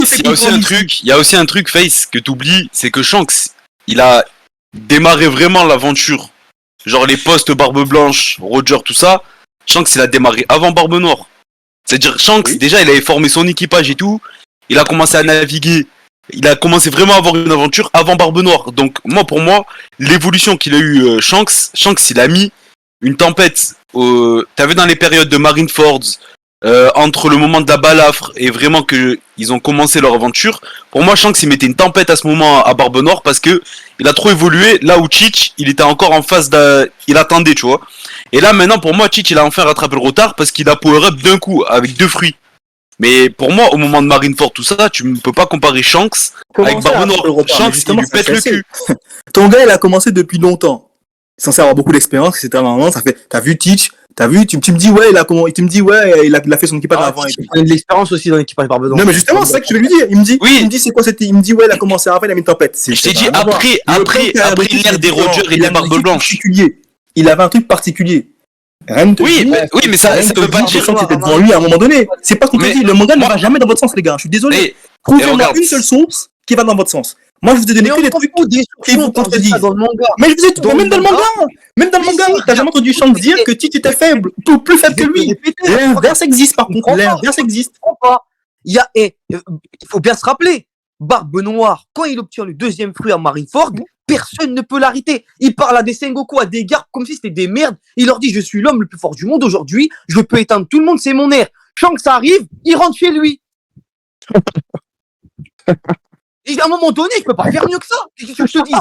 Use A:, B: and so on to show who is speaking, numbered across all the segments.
A: Il y a aussi un truc, Face, que t'oublies, c'est que Shanks, il a démarré vraiment l'aventure. Genre les postes Barbe Blanche, Roger, tout ça. Shanks, il a démarré avant Barbe Noire. C'est-à-dire, Shanks, déjà, il avait formé son équipage et tout. Il a commencé à naviguer. Il a commencé vraiment à avoir une aventure avant Barbe Noire. Donc, pour moi, l'évolution qu'il a eu Shanks, il a mis une tempête. T'as vu dans les périodes de Marineford, entre le moment de la balafre et vraiment que ils ont commencé leur aventure. Pour moi, Shanks, il mettait une tempête à ce moment à Barbe Noire parce que il a trop évolué. Là où Cheech, il était encore en phase il attendait, tu vois. Et là, maintenant, pour moi, Cheech, il a enfin rattrapé le retard parce qu'il a power up d'un coup avec 2 fruits. Mais pour moi, au moment de Marineford, tout ça, tu ne peux pas comparer Shanks avec Barbe Noire. Shanks, il lui pète le cul.
B: Ton gars, il a commencé depuis longtemps. Il est censé avoir beaucoup d'expérience, etc. Normalement, ça fait, t'as vu Teach, tu me dis, ouais, il a fait son équipage avant.
C: Il a de l'expérience aussi dans l'équipage Barbe Noire.
B: Non, mais justement, c'est ça que je vais lui dire. Il me dit, c'est quoi cette, il me dit, ouais, il a commencé avant, il a mis une tempête.
A: Je t'ai dit, après l'ère des Roger et des Barbe Blanche.
B: Il avait un truc particulier.
A: Oui, mais ça veut pas dire
B: que c'était devant lui à un moment donné. C'est pas ce qu'on te dit. Le manga ne va jamais dans votre sens, les gars. Je suis désolé. Trouvez-moi une seule source qui va dans votre sens. Moi, je vous ai donné que des trucs qui vous contredisent. Mais je vous ai tout, même dans le manga, t'as jamais entendu Shanks dire que Teach était faible, plus faible que lui. L'inverse existe, par contre. L'inverse existe.
C: Il faut bien se rappeler, Barbe Noire, quand il obtient le 2e fruit à Marineford, personne ne peut l'arrêter. Il parle à des Sengoku, à des gardes, comme si c'était des merdes. Il leur dit, je suis l'homme le plus fort du monde aujourd'hui, je peux éteindre tout le monde, c'est mon air. Shanks arrive, il rentre chez lui. Et à un moment donné, je peux pas faire mieux que ça. Qu'est-ce que je te dis?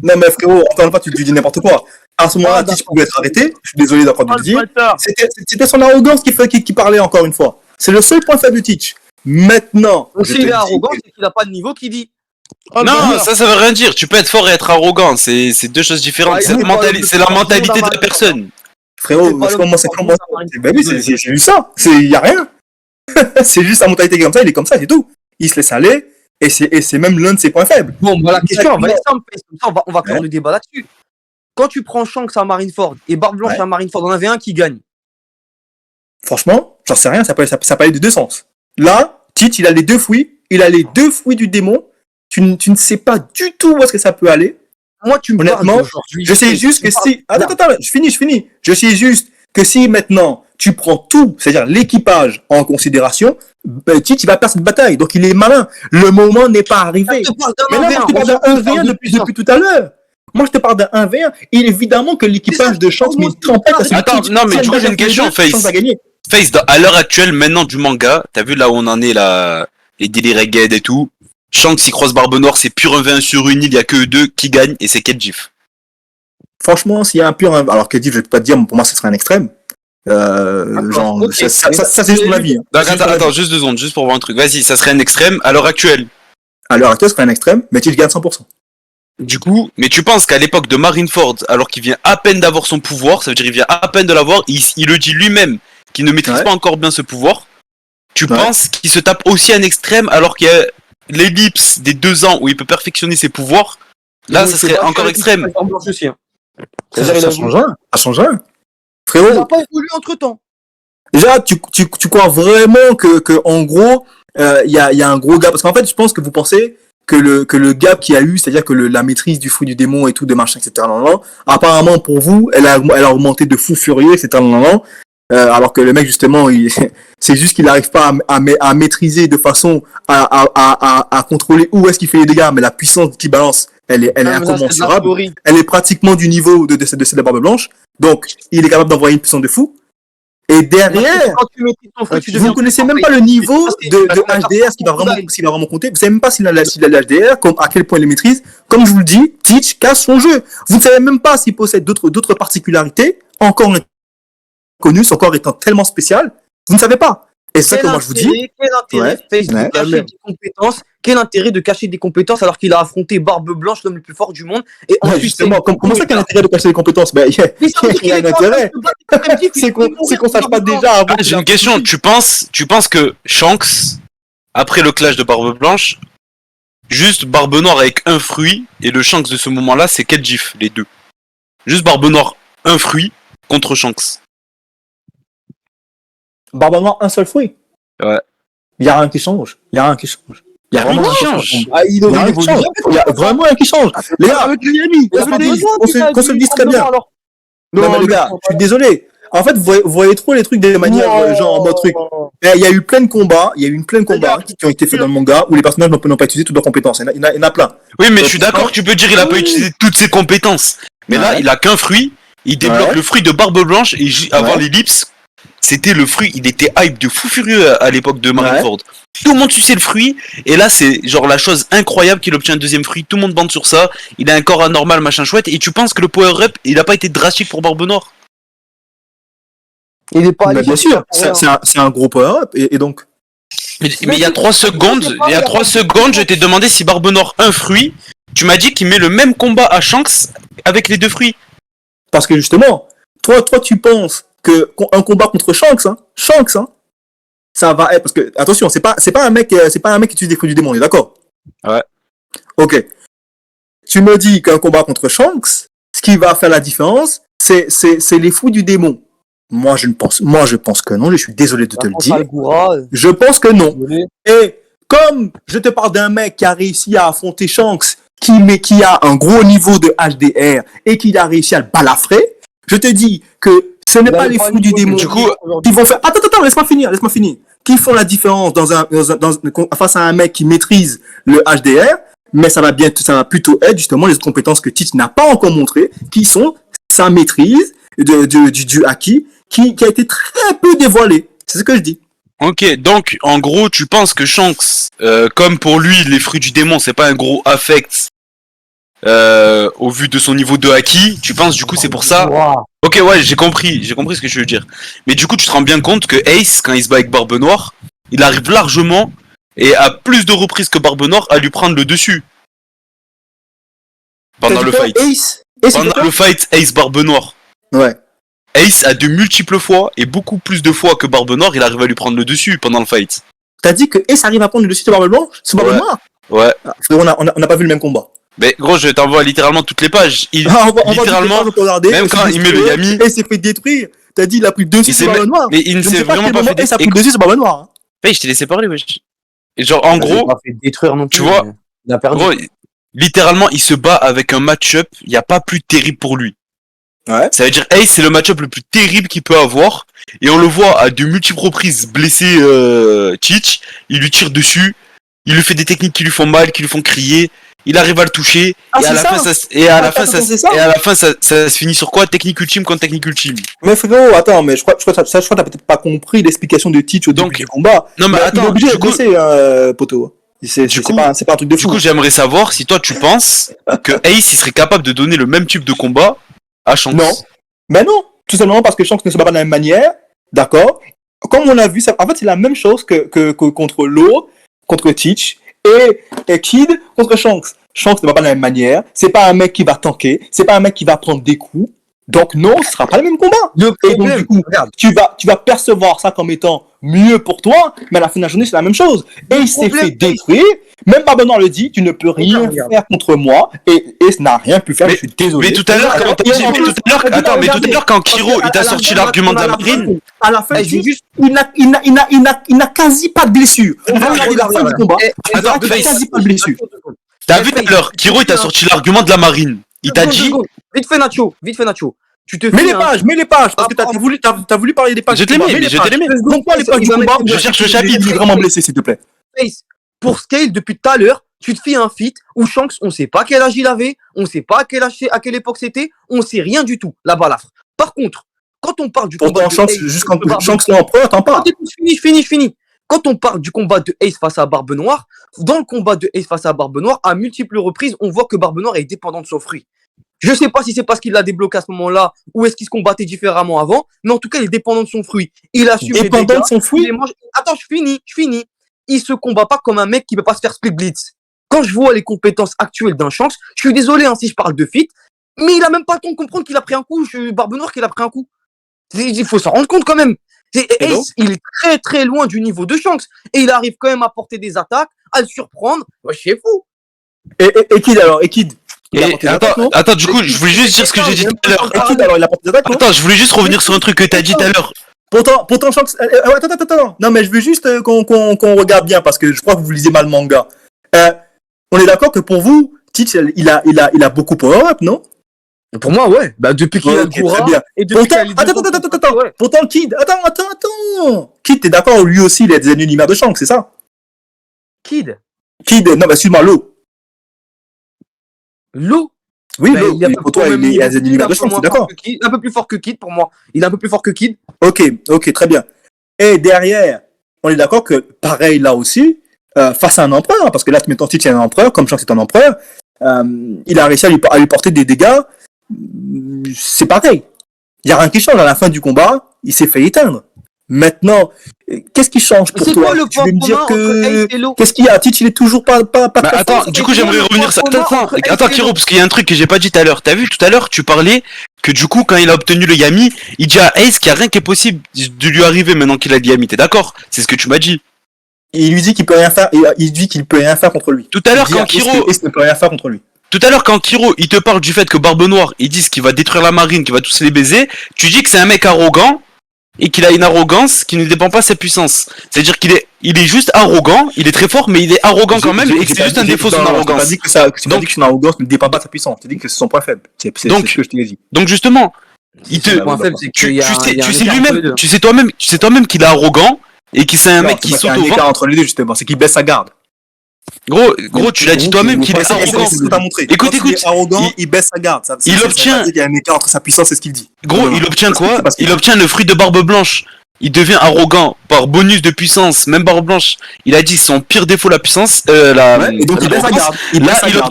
B: Non, mais frérot, encore une fois, tu dis n'importe quoi. À ce moment-là, Teach pouvait être arrêté. Je suis désolé d'avoir dû le dire. C'était son arrogance qui parlait, encore une fois. C'est le seul point faible de Teach. Maintenant.
C: S'il est arrogant, c'est qu'il n'a pas de niveau qui dit.
A: Non, ça veut rien dire. Tu peux être fort et être arrogant. C'est 2 choses différentes. C'est la mentalité de la personne.
B: Frérot, comment c'est comment ça? Bah oui, j'ai vu ça. Y a rien. C'est juste sa mentalité comme ça, il est comme ça, c'est tout. Il se laisse aller. Et c'est même l'un de ses points faibles.
C: Bon, la question, on va clore le débat là-dessus. Quand tu prends Shanks à Marineford et Barbe Blanche à Marineford, on avait un qui gagne.
B: Franchement, j'en sais rien, ça peut aller de 2 sens. Là, Teach, il a les 2 fruits, du démon. Tu ne sais pas du tout où est-ce que ça peut aller.
C: Moi, tu me
B: honnêtement, je sais juste que si... Attends, je finis. Je sais juste que si maintenant, tu prends tout, c'est-à-dire l'équipage en considération, Teach, il va perdre cette bataille. Donc, il est malin. Le moment n'est pas arrivé. Mais là, je te parle d'un 1v1 depuis tout à l'heure. Moi, je te parle d'un 1v1. Il est évidemment que l'équipage de Shanks met une tempête à ce
A: Attends, non, mais du coup, j'ai une question, Face. À l'heure actuelle, maintenant, du manga, t'as vu là où on en est, là, les délires Reggae et tout. Shanks, il croise Barbe Noire, c'est pur 1v1 sur une île, il y a que eux 2 qui gagnent, et c'est Kedjif.
B: Franchement, s'il y a un pur... Alors, Kedjif, je vais pas te dire, pour moi, ce serait un extrême. Ça, c'est juste mon avis.
A: Attends, juste 2 secondes, juste pour voir un truc. Vas-y, ça serait un extrême à l'heure actuelle.
B: À l'heure actuelle, ce serait un extrême, mais Teach gagne 100%.
A: Du coup, mais tu penses qu'à l'époque de Marineford, alors qu'il vient à peine d'avoir son pouvoir, ça veut dire qu'il vient à peine de l'avoir, il le dit lui-même qu'il ne maîtrise pas encore bien ce pouvoir, tu penses qu'il se tape aussi un extrême alors qu'il y a l'ellipse des 2 ans où il peut perfectionner ses pouvoirs, là ça serait encore extrême.
B: Ça change rien. Frérot,
C: il n'a pas évolué entre temps.
B: Déjà, tu crois vraiment que en gros, il y a un gros gap, parce qu'en fait, je pense que vous pensez que le gap qu'il y a eu, c'est-à-dire que la maîtrise du fruit du démon et tout, de machin, etc., apparemment pour vous, elle a augmenté de fou furieux, etc., alors que le mec, justement, c'est juste qu'il n'arrive pas à maîtriser de façon à contrôler où est-ce qu'il fait les dégâts, mais la puissance qu'il balance, elle est incommensurable. Elle est pratiquement du niveau de celle de Barbe Blanche. Donc, il est capable d'envoyer une puissance de fou. Et derrière, vous ne connaissez même pas le niveau de HDR, ce qui va vraiment compter. Vous ne savez même pas s'il a l'HDR, à quel point il le maîtrise. Comme je vous le dis, Teach casse son jeu. Vous ne savez même pas s'il possède d'autres particularités, encore inconnues, son corps étant tellement spécial. Vous ne savez pas. Et c'est ça que moi je vous dis.
C: Quel intérêt de cacher des compétences alors qu'il a affronté Barbe Blanche, l'homme le plus fort du monde, et ensuite
B: justement, comment ça qu'il y a un intérêt de cacher des compétences? Il y a un intérêt. C'est qu'on sache pas déjà avant.
A: J'ai une question. Tu penses que Shanks, après le clash de Barbe Blanche, juste Barbe Noire avec un fruit, et le Shanks de ce moment-là, c'est Kedjif, les 2. Juste Barbe Noire, un fruit, contre Shanks.
B: Barbe Noire, un seul fruit.
A: Ouais.
B: Il y a rien qui change. Il y a rien qui change. Il y a
A: Rien
B: vraiment
A: qui
B: rien
A: change.
B: qui change.
C: Ah, il
B: Il y a rien qui
C: évolue
B: change.
C: jamais.
B: Il y a vraiment rien qui change. Les gars,
C: Avec Miami.
B: on se le dise très bien.
C: Alors.
B: Non, mais les gars, je suis désolé. En fait, vous voyez trop les trucs des manières, genre en mode truc. Il y a eu plein de combats, il y a eu plein de combats qui ont été faits dans le manga où les personnages n'ont pas utilisé toutes leurs compétences. Il y en a plein.
A: Oui, mais je suis d'accord que tu peux dire qu'il a pas utilisé toutes ses compétences. Mais là,
B: Ouais.
A: il a qu'un fruit. Il débloque
B: Ouais.
A: le fruit de Barbe Blanche et avant
B: Ouais.
A: l'ellipse, c'était le fruit. Il était hype de fou furieux à l'époque de Marineford. Tout le monde suçait le fruit. Et là, c'est genre la chose incroyable qu'il obtient un deuxième fruit. Tout le monde bande sur ça. Il a un corps anormal, machin chouette. Et tu penses que le power-up, il a pas été drastique pour Barbe Noire?
C: Il est pas
B: Bah,
C: allé
B: bien
C: chercher
B: sûr,
C: ça pour rien.
B: c'est un gros power-up. Et donc,
A: Mais il y a 3 secondes, je t'ai demandé si Barbe Noire un fruit. Tu m'as dit qu'il met le même combat à Shanks avec les 2 fruits.
B: parce que justement, toi, tu penses que un combat contre Shanks, ça va être, parce que, attention, c'est pas un mec qui utilise des fruits du démon, on est d'accord?
A: Ouais.
B: Ok. Tu me dis qu'un combat contre Shanks, ce qui va faire la différence, c'est les fruits du démon. Moi, je pense que non, je suis désolé de te le dire. Je pense que non. Et comme je te parle d'un mec qui a réussi à affronter Shanks, qui a un gros niveau de HDR et qui a réussi à le balafrer, je te dis que ce n'est pas les fruits du démon
A: Du coup,
B: qui vont faire. Attends, laisse-moi finir. Qui font la différence face à un mec qui maîtrise le HDR, mais ça va plutôt être justement les autres compétences que Tite n'a pas encore montrées, qui sont sa maîtrise du haki, qui a été très peu dévoilée. C'est ce que je dis.
A: ok, donc en gros, tu penses que Shanks, comme pour lui, les fruits du démon, c'est pas un gros affect au vu de son niveau de haki, tu penses du coup c'est pour ça? Ok, ouais, j'ai compris ce que je veux dire. Mais du coup, tu te rends bien compte que Ace, quand il se bat avec Barbe Noire, il arrive largement et à plus de reprises que Barbe Noire à lui prendre le dessus. Pendant le fight.
B: Ace,
A: Pendant le fight Ace Barbe Noire.
B: Ouais.
A: Ace a de multiples fois et beaucoup plus de fois que Barbe Noire, il arrive à lui prendre le dessus pendant le fight.
B: T'as dit que Ace arrive à prendre le dessus de Barbe Blanche, sur Barbe
A: Ouais.
B: Noire.
A: Ouais.
B: Ah, frérot, on n'a pas vu le même combat.
A: Mais gros, je t'envoie littéralement toutes les pages. Il,
B: On va
A: littéralement,
B: regarder.
A: même quand il met le Yami,
B: Ace s'est fait détruire. T'as dit il a pris dessus
A: il
B: sur
A: s'est
B: Barbe Noire.
A: mais il ne
B: Je
A: s'est
B: sais pas à
A: vraiment
B: quel
A: pas
B: moment
A: fait
B: Ace a pris
A: détruire.
B: dessus sur Barbe Noire.
A: Hey, je t'ai laissé parler, wesh. Et genre, en gros,
C: pas fait détruire non plus.
A: tu vois,
C: mais il a perdu.
A: gros, littéralement, il se bat avec un match-up, il n'y a pas plus terrible pour lui.
B: Ouais.
A: Ça veut dire, Ace, c'est le match-up le plus terrible qu'il peut avoir. Et on le voit à de multiples reprises blesser Cheech. Il lui tire dessus. Il lui fait des techniques qui lui font mal, qui lui font crier. Il arrive à le toucher.
B: Ah,
A: et à
B: c'est
A: la
B: ça
A: fin,
B: c'est ça.
A: et à la fin, ça se finit sur quoi? Technique ultime contre technique ultime.
B: Mais frérot, attends, mais je crois que t'as peut-être pas compris l'explication de Teach au début
A: Donc,
B: du combat.
A: Non, mais
B: Il est
A: attends,
B: obligé
A: du
B: de
A: coup,
B: blesser, poteau. C'est
A: coup-
B: pas un truc de
A: du
B: fou.
A: coup, j'aimerais savoir si toi, tu penses que Ace, il serait capable de donner le même type de combat à Shanks.
B: Non. Mais non, tout simplement parce que Shanks ne se bat pas de la même manière, d'accord? Comme on a vu, en fait, c'est la même chose que contre Law, contre Teach, et Kid contre Shanks. Shanks ne va pas de la même manière, c'est pas un mec qui va tanker, c'est pas un mec qui va prendre des coups, donc non, ce sera pas le même combat.
C: Le
B: Et donc,
C: problème,
B: du coup,
C: regarde,
B: tu vas percevoir ça comme étant mieux pour toi, mais à la fin de la journée, c'est la même chose. Et il s'est
C: problème,
B: fait détruire, même Barbe Noire le dit, tu ne peux rien
C: Regarde.
B: faire contre moi, et Ace n'a rien pu faire,
A: Mais-
B: je suis désolé.
A: Mais tout à l'heure, quand
B: Et en plus,
A: attends, mais tout à l'heure, quand
B: parce
A: Kiro,
B: que
A: il t'a
B: à la
A: sorti
B: fin,
A: l'argument de la
B: à la
A: marine.
B: fin, à la fin,
C: Eh, je vais juste-
B: il n'a quasi pas de blessure. On va regarder la fin
C: regarde,
B: du combat.
C: Eh,
B: Tu verras qu'il a
A: Face.
B: quasi pas de blessure.
A: T'as vu tout à l'heure, Kiro, il t'a sorti l'argument de la marine. Il t'a dit,
C: Vite fait Nacho. Tu te
B: Mets
C: fais
B: les
C: un-
B: pages, parce que t'as voulu parler des pages.
A: Je te les mets, mais je te les mets.
B: Comprends les pages du
C: Il va
B: combat.
C: mettre-
A: Je cherche le chapitre.
B: Il est vraiment blessé, s'il te plaît.
C: Face. Pour Scale, depuis tout à l'heure, tu te fais un feat où Shanks, on sait pas quel âge il avait, on sait pas à quelle époque c'était, on sait rien du tout, la balafre. Par contre, quand on parle du combat
B: Pourtant,
C: de
B: Shanks,
C: Ace,
B: juste quand
C: Barbe-
B: Shanks l'empereur, t'en parles.
C: Attends, je finis. Quand on parle du combat de Ace face à Barbe Noire, dans le combat de Ace face à Barbe Noire, à multiples reprises, on voit que Barbe Noire est dépendant de son fruit. Je sais pas si c'est parce qu'il l'a débloqué à ce moment-là ou est-ce qu'il se combattait différemment avant, mais en tout cas, il est dépendant de son fruit. Il assume les
B: Dépendant
C: dégâts.
B: de son
C: Il
B: fruit.
C: les mange. Attends, je finis. Il se combat pas comme un mec qui peut pas se faire split blitz. Quand je vois les compétences actuelles d'un Shanks, je suis désolé si je parle de fit, mais il a même pas le temps de comprendre qu'il a pris un coup. Barbe Noire qu'il a pris un coup. Il faut s'en rendre compte quand même.
B: Et donc
C: Ace, il est très très loin du niveau de Shanks et il arrive quand même à porter des attaques, à le surprendre. Ouais, c'est fou.
B: Et Kid alors, et Kid. Il a
A: Et
B: porté des attaques, non
A: attends, du coup, je voulais juste dire ce que j'ai dit tout à l'heure.
B: Et Kid alors, il a porté des attaques, non?
A: Attends, je voulais juste revenir sur un truc que t'as dit tout à l'heure.
B: Pourtant, Shanks. Attends. Non, mais je veux juste qu'on regarde bien parce que je crois que vous lisez mal le manga. On est d'accord que pour vous, Teach, il a beaucoup power-up, non?
C: Pour moi, ouais. Bah, depuis qu'il a le
B: Ok, très
C: Gura,
B: bien.
C: et depuis
B: Pourtant,
C: qu'il a les deux
B: attends.
C: ouais.
B: Pourtant, Kid, attends. Kid, t'es d'accord, lui aussi, il a des ennemis de Shanks, c'est ça?
C: Kid,
B: Kid, non, mais excuse-moi, Lo.
C: Lo,
B: Oui,
C: bah,
B: Lo,
C: il a
B: oui,
C: pas
B: pour toi,
C: le même
B: il a des
C: niveau que
B: ennemis
C: Kid, un
B: de
C: peu
B: Shanks,
C: moins
B: t'es d'accord?
C: fort que Kid, un peu plus fort que Kid pour moi. Il est un peu plus fort que Kid.
B: Ok, très bien. Et derrière, on est d'accord que, pareil, là aussi, face à un empereur, parce que là, mettons, Teach est un empereur, comme Shanks est un empereur, il a réussi à lui porter des dégâts, c'est pareil. Il n'y a rien qui change. À la fin du combat, il s'est fait éteindre. Maintenant, qu'est-ce qui change pour
C: C'est
B: toi?
C: quoi le
B: Tu
C: point
B: veux me
C: commun
B: dire
C: entre
B: que...
C: Ace et Lo?
B: Qu'est-ce qu'il y a? Teach, il est toujours pas
A: Bah
B: très
A: attends,
B: fort.
A: du coup
C: Et
A: j'aimerais
C: toi, le
A: revenir sur...
C: point commun
A: Attends,
C: entre Ace
A: attends
C: et
A: Kiro,
C: Lo.
A: parce qu'il y a un truc que j'ai pas dit tout à l'heure. T'as vu tout à l'heure, tu parlais que du coup quand il a obtenu le Yami, il dit à Ace qu'il y a rien qui est possible de lui arriver maintenant qu'il a le Yami. T'es d'accord? C'est ce que tu m'as dit.
B: Il lui dit qu'il peut rien faire, il dit qu'il peut rien faire contre lui.
A: Tout à l'heure
B: Il dit
A: quand
B: à Ace
A: Kiro...
B: que Ace ne peut rien faire contre lui.
A: Tout à l'heure, quand Kiro, il te parle du fait que Barbe Noire, ils disent qu'il va détruire la marine, qu'il va tous les baiser, tu dis que c'est un mec arrogant, et qu'il a une arrogance qui ne dépend pas de sa puissance. C'est-à-dire il est juste arrogant, il est très fort, mais il est arrogant quand même, et que c'est juste un défaut de son
B: Je t'ai
A: arrogance.
B: pas dit que son arrogance ne dépend pas de sa puissance. Je t'ai dit que c'est son point faible. C'est
A: Donc-
B: ce que je t'ai dit.
A: Donc justement, il te,
C: Le point faible, c'est qu'il y a un
A: tu sais
C: écart entre les
A: lui-même,
C: deux.
A: tu sais toi-même qu'il est arrogant, et qu'il c'est un mec qui
B: Il y
A: saute
B: a
A: au
B: un écart
A: vent.
B: entre les deux, justement. C'est qu'il baisse sa garde.
A: Gros, tu l'as dit toi-même qu'il est arrogant.
B: C'est ce que t'as montré.
A: Écoute,
B: Quand il
A: écoute,
B: est arrogant, il baisse sa garde.
A: il obtient-
B: Il y a un écart entre sa puissance et ce qu'il dit.
A: Gros,
B: Non,
A: il obtient
B: parce que
A: quoi?
B: c'est parce qu'il
A: Il
B: dit.
A: obtient le fruit de Barbe Blanche. Il devient arrogant par bonus de puissance. Même Barbe Blanche, il a dit son pire défaut la puissance.
B: Ouais, et donc il baisse sa
A: l'arrogance.
B: garde. Il baisse
A: Là,
B: sa
A: il
B: garde.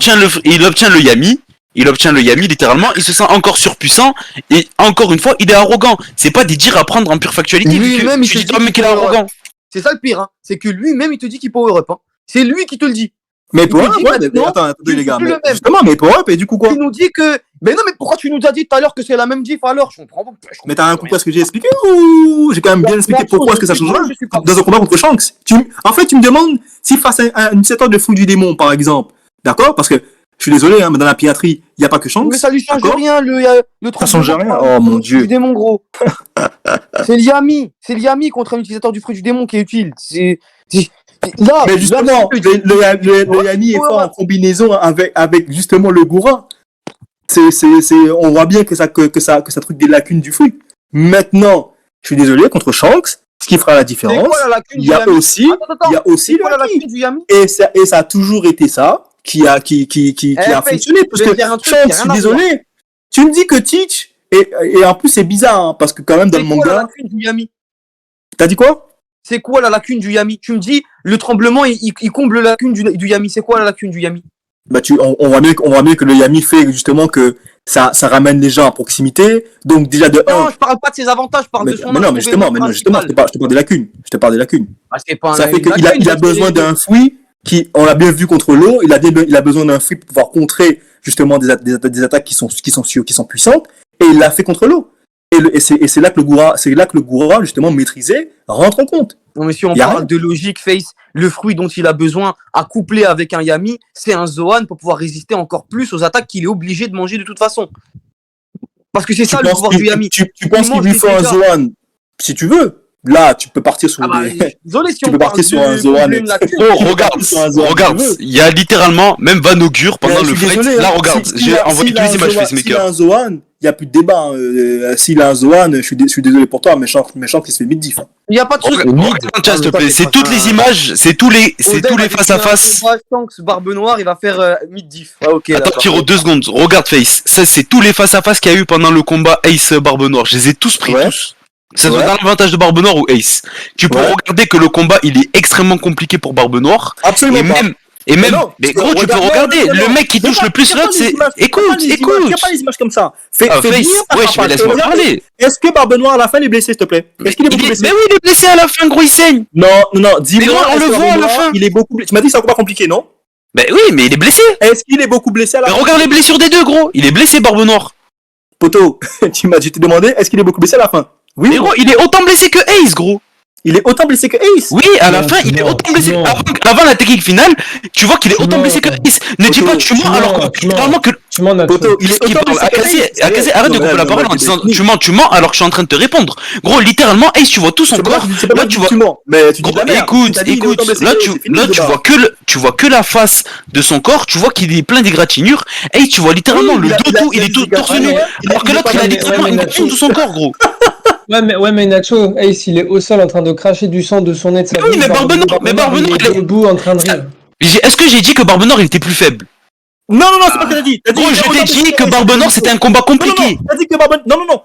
A: obtient le Yami. Il obtient le Yami littéralement. Il se sent encore surpuissant. Et encore une fois, il est arrogant. C'est pas des dires à prendre en pure factualité.
C: Lui-même, il
A: Tu
C: se
A: dis
C: dit
A: toi-même qu'il est
C: qu'il peut-
A: arrogant.
C: C'est ça le pire, hein. C'est que lui-même, il te dit qu'il power up, hein. C'est lui qui te le dit.
B: Mais
C: Il
B: pour
C: te
B: un,
C: dit
B: ouais,
C: maintenant,
B: attendez
C: tu
B: les gars,
C: fais plus
B: mais
C: le même.
B: justement, mais pour un, et du coup quoi?
C: Tu nous dis que. Mais non, mais pourquoi tu nous as dit tout à l'heure que c'est la même diff alors? Je comprends pas.
B: Mais t'as rien compris à ce que j'ai expliqué ou j'ai quand même bien expliqué pourquoi est-ce que ça change rien dans un combat contre Shanks? En fait, tu me demandes si face à un utilisateur de fruit du démon, par exemple, d'accord? Parce que je suis désolé, hein, mais dans la piraterie, il n'y a pas que Shanks.
C: Mais ça lui change
B: d'accord?
C: rien, le
B: Ça change rien. Oh mon dieu.
C: Du démon, gros. C'est le Yami. C'est le Yami contre un utilisateur du fruit du démon qui est utile. Là,
B: Mais justement, le Yami est fort en combinaison avec justement le Goura. On voit bien que ça truc des lacunes du fruit. Maintenant, je suis désolé, contre Shanks, ce qui fera la
C: c'est
B: différence,
C: quoi la lacune
B: il
C: du
B: y a
C: Yami?
B: aussi,
C: Attends,
B: il y a aussi
C: c'est quoi la
B: le Yami.
C: lacune du Yami?
B: Et ça a toujours été ça qui a
C: Face,
B: fonctionné. Parce
C: je vais
B: que
C: dire un truc
B: Shanks,
C: qui a
B: je suis
C: rien à
B: désolé, tu me dis que Teach, et en plus c'est bizarre, hein, parce que quand même dans
C: C'est
B: le
C: quoi la
B: manga,
C: lacune du Yami?
B: t'as dit quoi?
C: C'est quoi la lacune du Yami? Tu me dis, le tremblement, il comble la lacune du Yami. C'est quoi la lacune du Yami?
B: Bah on voit bien que le Yami fait justement que ça ramène les gens à proximité. Donc déjà de
C: Non,
B: 1,
C: je parle pas de ses avantages, je parle de son
B: mais justement, je te parle des lacunes. Je te parle des lacunes.
C: Ah, c'est pas
B: Ça fait
C: une
B: qu'il
C: lacune,
B: a besoin d'un fruit qui, on l'a bien vu contre l'eau, il a besoin d'un fruit pour pouvoir contrer justement des attaques qui sont puissantes, et il l'a fait contre l'eau. Et c'est là que le Goura, justement maîtrisé, rentre en compte.
C: Non, mais si on
B: Y a
C: parle
B: rien.
C: de logique, Face, le fruit dont il a besoin à coupler avec un Yami, c'est un Zoan pour pouvoir résister encore plus aux attaques qu'il est obligé de manger de toute façon. Parce que c'est ça le pouvoir du Yami.
B: Tu penses qu'il
C: mange
B: lui
C: des
B: faut un
C: dégâts.
B: Zoan, si tu veux. Là, tu peux partir sur
C: Ah bah,
B: des...
C: désolé si
B: Tu
C: on
B: peux
C: parle
B: partir sur
C: de
B: un Zoan.
C: combler une lacune.
A: Oh,
B: Tu peux
A: regarde,
B: partir sur un Zoan,
A: regarde,
B: si tu veux.
A: il y a littéralement, même Van Augure pendant
B: Je
A: le
B: suis
A: fight.
B: désolé,
A: Là,
B: hein.
A: regarde,
B: S'il
A: j'ai
B: a-
A: envoyé
B: s'il
A: tous
B: a
A: les
B: un
A: images
B: Zoan-
A: Facemaker.
B: S'il a un Zoan, il n'y a plus de débat. S'il a un Zoan, je suis désolé pour toi, mais Shanks il se fait mid-diff. hein.
C: Il n'y a pas de souci.
A: Regarde, tiens, s'il te plaît, c'est toutes les images, c'est tous les face à face.
C: Shanks, Barbe Noire, il va faire mid-diff. Ah, ok.
A: Attends,
C: d'accord.
A: Kiro, 2 secondes. Regarde, Face. Ça, c'est tous les face à face qu'il y a eu pendant le combat Ace Barbe Noire. Je les ai tous pris,
B: Ouais.
A: tous. Ça se
B: Ouais.
A: donne l'avantage de Barbe Noire ou Ace. Tu peux
B: Ouais.
A: regarder que le combat, il est extrêmement compliqué pour Barbe Noire.
B: Absolument
A: Et
B: pas.
A: même,
B: Mais non,
A: mais
B: parce
A: gros,
B: que
A: tu peux regarder.
B: non,
A: Le mec qui touche le plus l'autre, c'est. Écoute.
B: Il n'y a pas les images comme ça. Fais
A: Ah,
B: venir
A: Face,
B: ta
A: wesh, mais
B: papa,
A: laisse-moi
B: regarde.
A: parler.
B: Est-ce que Barbe Noire à la fin il est blessé, s'il te plaît? Est-ce qu'il est beaucoup blessé?
A: Mais oui, il est blessé à la fin, gros, il saigne.
B: Non, dis-moi.
A: Mais gros, on
B: est-ce
A: le
B: que
A: voit
B: Barbe
A: à la
B: Noire,
A: fin.
B: Il est beaucoup blessé. Tu m'as dit que c'est un combat compliqué, non?
A: Ben oui, mais il est blessé.
B: Est-ce qu'il est beaucoup blessé à la
A: Mais
B: fin?
A: regarde les blessures des deux, gros. Il est blessé, Barbe Noire.
B: Poto, je t'ai demandé, est-ce qu'il est beaucoup blessé à la fin? Oui.
A: Mais gros, il est autant blessé que Ace, gros.
B: Il est autant blessé que Ace.
A: Oui, à la
D: Non,
A: fin, il est
D: non,
A: autant blessé.
D: non.
A: Avant la technique finale, tu vois qu'il est autant
D: Non,
A: blessé que Ace. Ne dis pas tu mens alors que littéralement que.
D: Tu m'en as
B: Poto, il est
A: Il
B: autant
A: parle.
B: blessé que Ace.
A: Akazé, arrête de couper la parole en disant tu mens alors que je suis en train de te répondre. Gros, littéralement, Ace, tu vois tout son corps. Là, tu vois.
B: Mais tu dis
A: Gros,
B: de la merde.
A: écoute,
B: T'as dit, il est autant
A: écoute,
B: blessé
A: là
B: que
A: tu,
B: Ace, c'est fini,
A: là
B: le débat.
A: tu vois que la face de son corps, tu vois qu'il est plein d'égratignures, et tu vois littéralement
B: Oui,
A: le dos tout, il est
B: des
A: tout torse nu,
B: égratignures.
A: alors que l'autre il a littéralement une graine de son corps, gros.
D: Ouais, mais Nacho, Ace, il est au sol en train de cracher du sang de son nez de sa
A: Mais oui,
D: bouche.
A: mais Barbe Noire,
D: il est debout en train de rire.
A: Est-ce que j'ai dit que Barbe Noire il était plus faible?
B: Non, c'est pas ce que t'as dit.
A: Gros, je t'ai dit que Barbe Noire c'était un combat compliqué.
B: T'as dit que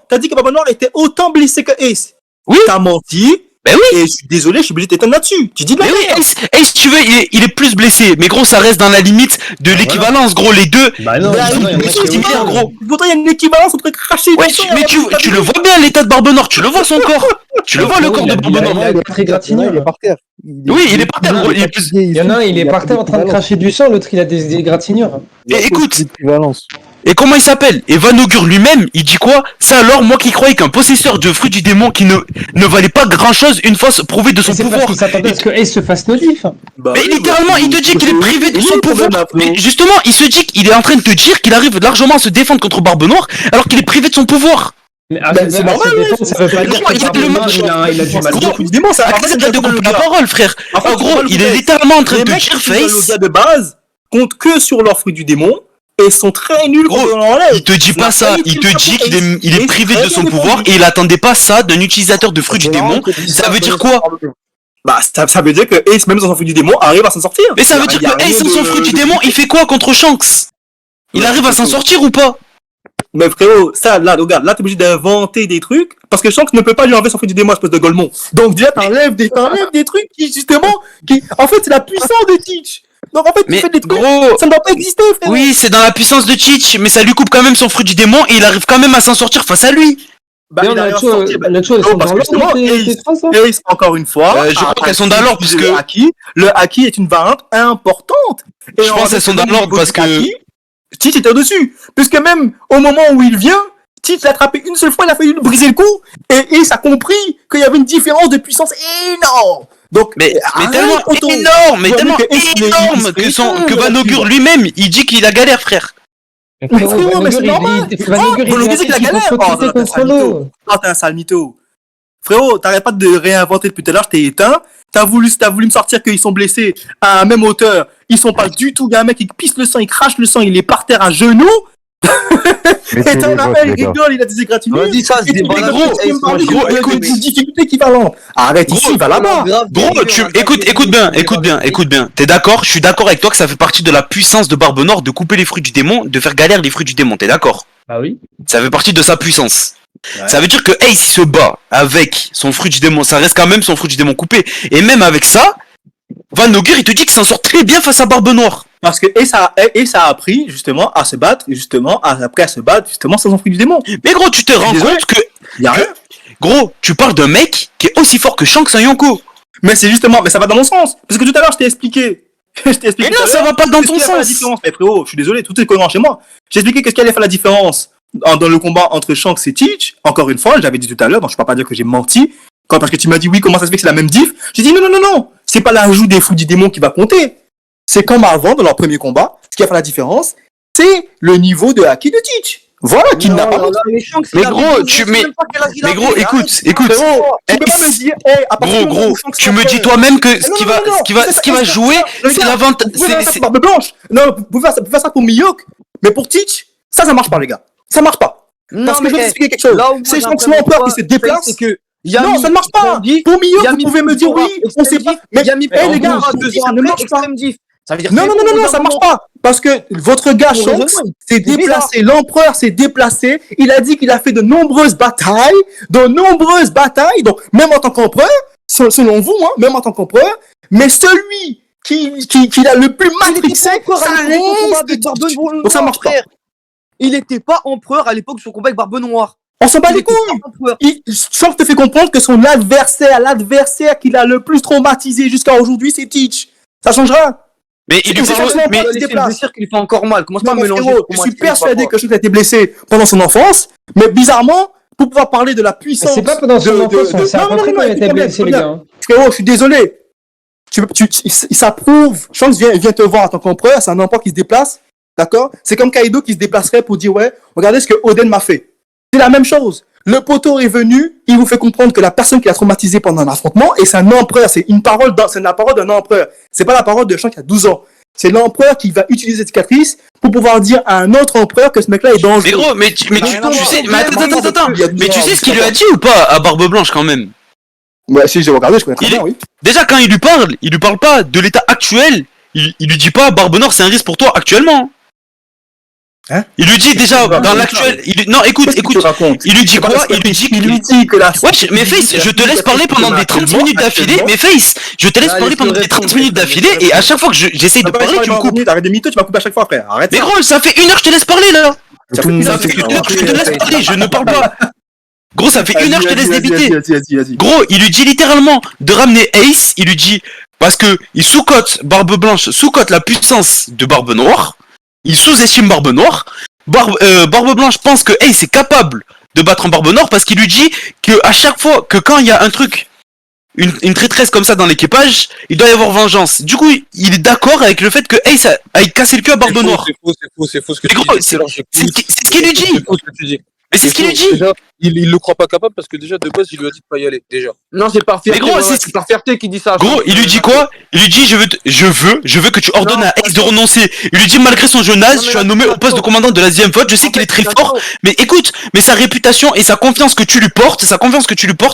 B: t'as dit que Barbe Noire était autant blessé que Ace.
A: Oui.
B: T'as menti.
A: Ben oui.
B: Et je suis désolé, je suis obligé de t'éteindre là-dessus. Tu dis de la
A: Mais oui,
B: merde.
A: Ace, tu veux, il est plus blessé. Mais gros, ça reste dans la limite de l'équivalence, gros. Les deux,
D: Bah non,
B: Bah,
D: il y en a
B: oui,
D: qui est
A: similaires,
D: autant.
A: gros.
B: Pourtant, il y a une équivalence entre cracher
A: Ouais,
B: du sang
A: mais
B: et
A: tu le vois bien, l'état de Barbe Noire. Tu le vois son corps. Tu le vois le corps de Barbe Noire.
D: Il a très gratinure.
E: Il est par terre.
A: Oui, il est par terre, gros. Il est plus.
D: Il y en a un, il est par terre en train de cracher du sang, l'autre il a des égratignures.
A: Et écoute,
E: L'équivalence.
A: et comment il s'appelle? Et Van Augur lui-même, il dit quoi? Ça alors, moi qui croyais qu'un possesseur de fruits du démon qui ne valait pas grand chose une fois prouvé de son
D: C'est parce
A: pouvoir.
D: qu'il s'attendait à ce que Ace se fasse notif.
B: Bah
A: Mais
B: oui,
A: littéralement,
B: bah,
A: il te dit qu'il est privé de
B: oui,
A: son
B: quand
A: pouvoir.
B: même,
A: Mais
B: Flo.
A: justement, il se dit qu'il est en train de te dire qu'il arrive largement à se défendre contre Barbe Noire alors qu'il est privé de son pouvoir.
D: Mais
B: c'est normal,
D: ça veut pas dire
A: il a
D: que
A: le
D: Barbe
A: match.
D: Noire, il a du mal.
A: Gros,
B: Du démon, ça
A: Arrête de couper la parole, frère.
B: En fait,
A: En
B: tu
A: gros,
B: vois le
A: il est
B: contexte.
A: littéralement en train
B: Les
A: de te
B: mecs
A: dire
B: qui veulent
A: face.
B: le gars de base comptent que sur leur fruit du démon et sont très nuls
A: Gros,
B: quand on l'enlève.
A: Il te dit pas ça, il te dit qu'il est privé de son pouvoir et il attendait pas ça d'un utilisateur de fruits du démon. Ça veut dire quoi?
B: Bah, ça veut dire que Ace, même sans son fruit du démon, arrive à s'en sortir.
A: Mais ça veut dire que Ace, sans son fruit du démon, il fait quoi contre Shanks? Il arrive à s'en sortir ou pas?
B: Mais frérot, ça, là, regarde, là, t'es obligé d'inventer des trucs, parce que Shanks ne peut pas lui enlever son fruit du démon, espèce de Golemon. Donc, déjà, t'enlèves des trucs en fait, c'est la puissance de Teach. Donc, en fait, tu
A: Mais
B: fais des trucs,
A: gros,
B: ça ne doit pas exister, frérot.
A: oui, c'est dans la puissance de Teach, mais ça lui coupe quand même son fruit du démon et il arrive quand même à s'en sortir face à lui.
B: Bah,
D: Non,
B: il arrive à s'en
D: Nacho,
B: sortir. Bah,
D: Nacho, elles
B: non,
D: sont
B: parce
D: dans
B: que justement,
D: l'ordre, tes phrases, hein.
B: Ace, encore une fois,
A: Je crois qu'elles sont dans l'ordre, parce que-
B: le haki est une variante importante. Et
A: Je pense qu'elles sont dans l'ordre parce que-
B: Teach était au-dessus. Puisque même au moment où il vient, Teach l'a attrapé une seule fois, il a fallu lui briser le cou. Et Ace a compris qu'il y avait une différence de puissance énorme. Donc,
A: Mais
B: arrête,
A: tellement
B: Otto.
A: énorme, mais
B: Tu vois
A: tellement
B: bien que Ace, il est-
A: énorme
B: il est-
A: que Van Augur lui-même, il dit qu'il a galère, frère.
B: Mais frérot, mais c'est normal.
D: Van Augur,
B: Van Augur,
D: il
B: c'est que la galère.
D: faut
B: Oh,
D: lutter
B: t'es un
D: contre
B: sale
D: l'eau.
B: mytho. Oh, t'es un sale mytho. Frérot, t'arrêtes pas de réinventer depuis tout à l'heure, je t'ai éteint. T'as voulu me sortir qu'ils sont blessés à la même hauteur. Ils sont pas du tout, il y a un mec qui pisse le sang, il crache le sang, il est par terre à genoux. Et t'en as un, il rigole, il a des égratignures.
C: Vas-y, ça se
B: Et tu
C: débat.
B: me
A: gros,
B: parles de-
A: gros,
B: de-
A: écoute.
B: d'une difficulté équivalente. Arrête ici, va là-bas.
A: Gros, écoute bien. T'es d'accord? Je suis d'accord avec toi que ça fait partie de la puissance de Barbe Noire de couper les fruits du démon, de faire galère les fruits du démon. T'es d'accord?
D: Bah oui.
A: Ça fait partie de sa puissance.
B: Ouais.
A: Ça veut dire que Ace il se bat avec son fruit du démon, ça reste quand même son fruit du démon coupé. Et même avec ça, Van Augur il te dit qu'il s'en sort très bien face à Barbe Noire.
B: Parce que ça a appris justement à se battre, justement sans son fruit du démon.
A: Mais gros, tu te rends
B: Désolé.
A: compte que,
B: Y a rien.
A: gros, tu parles d'un mec qui est aussi fort que Shanks en Yonko.
B: Mais c'est justement, mais ça va dans mon sens. Parce que tout à l'heure, je t'ai expliqué.
A: Mais non, ça va pas dans ton
B: Qu'est-ce qui a fait la
A: sens.
B: différence? Mais frérot, je suis désolé, tout est cohérent chez moi. J'ai expliqué qu'est-ce qui allait faire la différence dans le combat entre Shanks et Teach. Encore une fois, j'avais dit tout à l'heure, donc je peux pas dire que j'ai menti. Parce que tu m'as dit oui, comment ça se fait que c'est la même diff? J'ai dit non. C'est pas l'ajout des fruits du démon qui va compter. C'est comme avant, dans leur premier combat, ce qui a fait la différence, c'est le niveau de haki de Teach. Voilà qui n'a pas.
A: Mais gros, écoute.
B: Frérot, tu peux pas me dire, hey, à partir du moment
A: Gros,
B: où Shanks
A: tu me
B: s'entraîne-
A: dis toi-même que ce
B: Non,
A: qui
B: non,
A: va,
B: non, non.
A: ce qui va jouer, c'est
B: Regarde,
A: l'avantage.
B: Vous pouvez faire ça pour Barbe Blanche. Non, vous pouvez faire ça pour Mihawk. Mais pour Teach, ça marche pas, les gars. Ça marche pas. Parce que je vais t'expliquer quelque chose. C'est Shanks l'empereur qui se déplace.
C: C'est que
B: Non, ça ne marche pas. Pour Mihawk, vous pouvez me dire oui, on sait pas. Mais
C: Yami
B: les gars, ça ne marche pas.
C: Ça veut dire
B: Non, ça marche pas. Parce que votre gars
C: Pour
B: Shanks
C: raisonnement,
B: s'est déplacé, l'empereur s'est déplacé, il a dit qu'il a fait de nombreuses batailles, donc même en tant qu'empereur, selon vous, hein, même en tant qu'empereur, mais celui qui a le plus matrixé, ça reste Teach. Donc ça marche pas.
C: Il était pas empereur à l'époque de son combat avec Barbe Noire.
B: On s'en bat
C: Il
B: les
C: était
B: couilles.
C: pas empereur.
B: Shanks te fait comprendre que son l'adversaire qu'il a le plus traumatisé jusqu'à aujourd'hui, c'est Teach. Ça changera.
A: Mais il lui
B: C'est
A: parle,
B: Shanks
A: mais
B: l'empereur, il se déplace.
C: C'est sûr qu'il fait encore mal. Commence pas
B: Non,
C: à
B: mais
C: mélanger.
B: frérot, je suis persuadé que Shanks a été blessé pendant son enfance, mais bizarrement, pour pouvoir parler de la puissance.
D: C'est pas pendant son enfance, c'est après quand il était blessé, les gars. Hein.
B: Frérot, je suis désolé. Ça prouve. Shanks vient te voir en tant qu'empereur, c'est un empereur qui se déplace, d'accord? C'est comme Kaido qui se déplacerait pour dire, ouais, regardez ce que Oden m'a fait. C'est la même chose. Le poteau est venu, il vous fait comprendre que la personne qui l'a traumatisé pendant un affrontement, et c'est un empereur, c'est la parole d'un empereur. C'est pas la parole de Shanks qui a 12 ans. C'est l'empereur qui va utiliser cette cicatrice pour pouvoir dire à un autre empereur que ce mec-là est dangereux.
A: Mais gros, mais tu sais, mais attends, mais tu sais ce qu'il lui a dit ou pas à Barbe Blanche quand même?
B: Ouais, si j'ai regardé, je connais très bien, oui.
A: Déjà quand il lui parle pas de l'état actuel, il lui dit pas Barbe Noire c'est un risque pour toi actuellement.
B: Hein?
A: Il lui dit déjà dans l'actuel, non écoute, il lui dit quoi? Il lui dit
B: que la...
A: Ouais, mais Face, je te laisse parler pendant des 30 minutes d'affilée, mais Face, je te laisse parler pendant des 30 minutes d'affilée et à chaque fois que j'essaye de parler, tu me coupes.
B: Arrête des mythos, tu m'as coupé à chaque fois, frère. Arrête.
A: Mais gros, ça fait 1 heure que je te laisse parler là.
B: Ça fait 1 heure que
A: je te laisse parler, je ne parle pas. Gros, ça fait 1 heure que je te laisse débiter.
B: Vas-y.
A: Gros, il lui dit littéralement de ramener Ace, il lui dit parce que il sous-cote Barbe Blanche, sous-cote la puissance de Barbe Noire, il sous-estime Barbe Noire. Barbe Blanche pense que Ace est capable de battre en Barbe Noire parce qu'il lui dit que à chaque fois que quand il y a un truc, une traîtresse comme ça dans l'équipage, il doit y avoir vengeance. Du coup, il est d'accord avec le fait que Ace a cassé le cul à Barbe Noire.
E: C'est faux ce que tu
A: gros,
E: dis.
A: c'est ce qu'il lui dit.
E: C'est faux ce que tu dis.
A: Mais c'est ce qu'il lui dit.
E: Déjà, il le croit pas capable parce que déjà de base il lui a dit de pas y aller déjà.
C: Non, c'est par fierté.
A: Mais gros,
C: c'est par fierté qu'il dit ça.
A: Gros, il lui dit quoi? Il lui dit je veux que tu ordonnes à Ace de renoncer. Il lui dit malgré son jeune âge, tu as nommé au poste de commandant de la 10e flotte. Je sais qu'il est très fort, mais écoute, mais sa réputation et sa confiance que tu lui portes,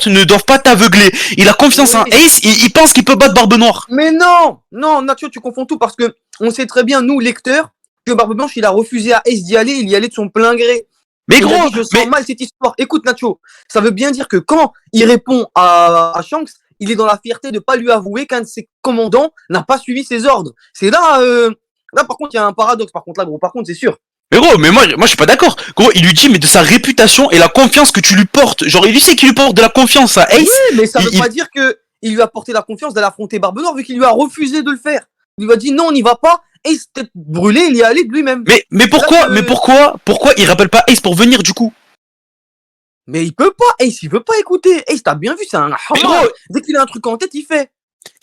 A: ne doivent pas t'aveugler. Il a confiance en Ace, il pense qu'il peut battre Barbe Noire.
C: Mais non, Nacho, tu confonds tout parce que on sait très bien, nous, lecteurs, que Barbe Blanche, il a refusé à Ace d'y aller, il y allait de son plein gré.
A: Mais
C: Il a
A: gros,
C: dit, je sens mal cette histoire. Écoute, Nacho, ça veut bien dire que quand il répond à Shanks, il est dans la fierté de pas lui avouer qu'un de ses commandants n'a pas suivi ses ordres. C'est là, là par contre, il y a un paradoxe. Par contre, là, gros, par contre, c'est sûr.
A: Mais gros, mais moi je suis pas d'accord. Gros, il lui dit mais de sa réputation et la confiance que tu lui portes. Genre, il sait qu'il lui porte de la confiance à Ace.
C: Oui, mais ça veut pas dire que il lui a porté la confiance d'aller affronter Barbe Noire vu qu'il lui a refusé de le faire. Il lui a dit non, on n'y va pas. Ace peut-être brûlé, il y est allé de lui-même.
A: Mais pourquoi il rappelle pas Ace pour venir du coup?
C: Mais il peut pas, Ace, il veut pas écouter. Ace, t'as bien vu, c'est un hamar. Dès qu'il a un truc en tête, il fait.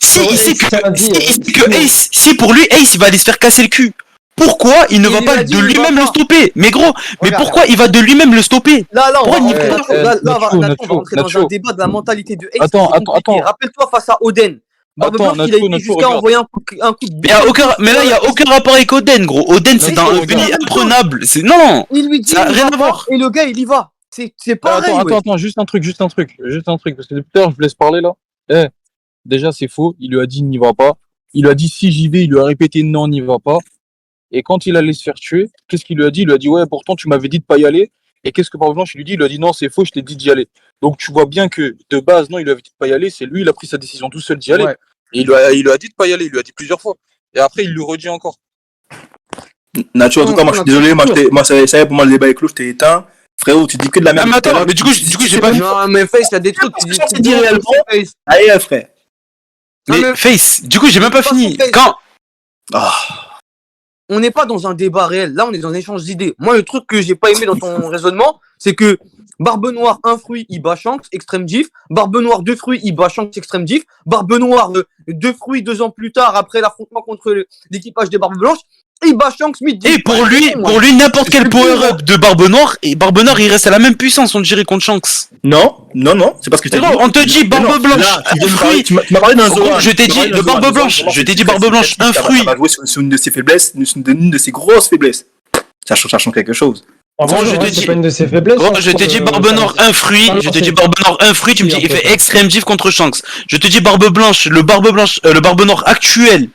A: Si, il sait que Ace, si pour lui, Ace, il va aller se faire casser le cul. Pourquoi il ne va pas de lui-même le stopper? Mais gros, mais pourquoi il va de lui-même le stopper?
C: Là, on va
E: Nacho,
C: rentrer dans un débat de la mentalité de Ace.
E: Attends.
C: Rappelle-toi face à Oden. Barbe Blanche, il a été jusqu'à envoyer un coup de...
A: Mais là, il y a aucun rapport avec Oden, gros. Oden, c'est un pays imprenable. Non!
C: Il lui dit,
A: ça n'a rien à voir.
C: Et le gars, il y va. C'est pareil.
E: Attends, juste un truc, parce que depuis tout à l'heure, je vous laisse parler là. Déjà, c'est faux. Il lui a dit n'y va pas. Il lui a dit si j'y vais, il lui a répété non, n'y va pas. Et quand il allait se faire tuer, qu'est-ce qu'il lui a dit? Il lui a dit ouais, pourtant tu m'avais dit de pas y aller. Et qu'est-ce que Barbe Blanche lui dit? Il lui a dit non, c'est faux, je t'ai dit d'y aller. Donc tu vois bien que de base, non, il lui avait dit de pas y aller. C'est lui, il a pris sa décision tout seul d'y aller.
C: Ouais.
E: Et il lui a dit de pas y aller. Il lui a dit plusieurs fois. Et après, il lui redit encore.
B: Nacho, en tout cas, moi je suis désolé. Moi, ça y est, pour moi, le débat est clos, je t'ai éteint. Frérot, tu dis que de la merde.
A: Mais attends, mais du coup, j'ai pas vu.
C: Non, mais Face, il y a des trucs.
B: Tu dis réellement. Allez, frère.
A: Mais Face, du coup, j'ai même pas fini. Quand.
C: On n'est pas dans un débat réel. Là, on est dans un échange d'idées. Moi, le truc que j'ai pas aimé dans ton raisonnement, c'est que Barbe Noire, un fruit, il bat Shanks, extrême diff. Barbe Noire, 2 fruits, il bat Shanks, extrême diff. Barbe Noire, 2 fruits, 2 ans plus tard, après l'affrontement contre l'équipage des Barbes Blanches, il bat Shanks, mid.
A: Et pour lui, n'importe quel power-up de Barbe Noire, et Barbe Noire, il reste à la même puissance, on dirait contre Shanks.
B: Non, c'est parce que tu
A: on te dit Barbe Blanche, un fruit.
B: Tu m'as parlé d'un Zoan.
A: Je t'ai dit de Barbe Blanche, Barbe Blanche, un fruit.
B: Ça va jouer sur une de ses faiblesses, une de ses grosses faiblesses. Ça change quelque chose.
A: Je te dis,
D: pas une de ses faiblesses.
A: je t'ai dit Barbe Noire, un fruit. Tu me dis, il fait extrême diff contre Shanks. Je te dis Barbe Blanche, le Barbe Noire actuel,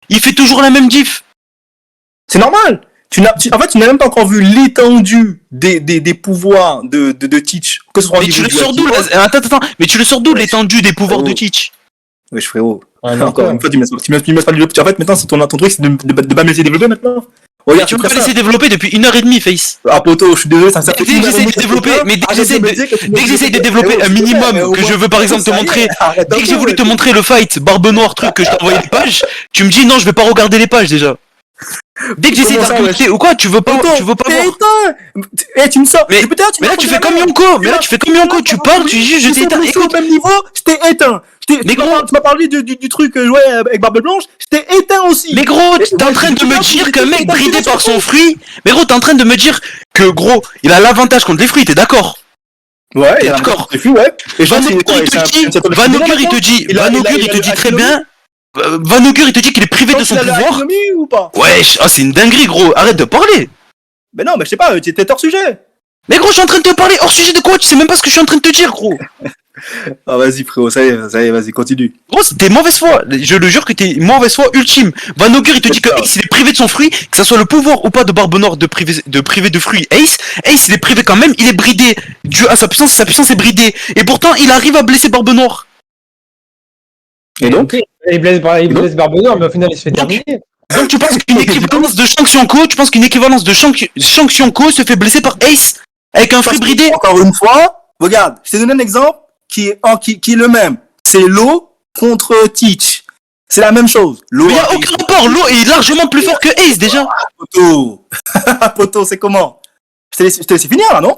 A: il fait toujours la même diff.
B: C'est normal. En fait, tu n'as même pas encore vu l'étendue des pouvoirs de Teach. Que ce soit
A: mais tu le sors d'où, attends, mais tu le sors d'où l'étendue des pouvoirs de Teach?
B: Wesh, frérot. Encore une fois, tu me laisses pas développer. En fait, maintenant, c'est ton truc, c'est de pas me laisser développer maintenant.
A: Regarde, tu peux pas laisser développer depuis 1h30, Face.
B: Ah, poto, je suis désolé, ça fait
A: dès que j'essaie de développer, mais dès que j'essaie de développer un minimum, que je veux par exemple te montrer, dès que j'ai voulu te montrer le fight, Barbe Noire, truc, que je t'ai envoyé les pages, tu me dis non, je vais pas regarder les pages déjà. Dès que j'essaie
B: Comment ça,
A: d'argumenter ou quoi, tu veux pas
B: Tonton,
A: voir.
B: Eh, tu me sors.
A: Mais
B: Peut-être,
A: là, tu fais comme Yonko. Mais là, tu fais comme Yonko. Tu parles, tu dis, je t'ai éteint.
B: Au
A: Écoute,
B: même niveau, je t'ai éteint.
A: Mais
B: Tu
A: gros-
B: m'as parlé du truc joué avec Barbe Blanche, je t'ai éteint aussi.
A: mais gros, t'es en train de me dire qu'un mec bridé par son fruit. Mais gros, t'es en train de me dire que gros, il a l'avantage contre les fruits, t'es d'accord?
B: Ouais,
A: T'es d'accord?
B: ouais. Et je pense
A: Vanogur,
B: que
A: il te dit, Vanogur, il te dit très bien. Vanogur, il te dit qu'il est privé de son pouvoir.
B: ou pas?
A: Wesh, ah, c'est une dinguerie, gros. Arrête de parler.
B: Mais non, mais je sais pas, tu étais hors sujet.
A: Mais gros, je suis en train de te parler hors sujet de quoi? Tu sais même pas ce que je suis en train de te dire, gros.
B: Ah, vas-y, frérot, ça y est, vas-y, continue.
A: Gros, t'es mauvaise foi. Je le jure que t'es mauvaise foi ultime. Vanogur, il te dit que Ace, il est privé de son fruit, que ça soit le pouvoir ou pas de Barbe Noire de priver de fruit Ace. Ace, il est privé quand même, il est bridé. Dû à sa puissance est bridée. Et pourtant, il arrive à blesser Barbe Noire.
B: Et donc?
D: Il blesse Barbe Noire, mais au final, il se fait
A: Donc-
D: terminer.
A: Donc tu penses qu'une équivalence de Shanks Yonko, Shanks Yonko se fait blesser par Ace avec un fruit bridé?
B: Encore une fois, regarde, je t'ai donné un exemple qui est le même. C'est Lo contre Teach. C'est la même chose. Lo
A: Mais y a aucun rapport, Lo est largement plus fort que Ace déjà.
B: Poto. Poto, c'est comment? Je te laisse finir là, non?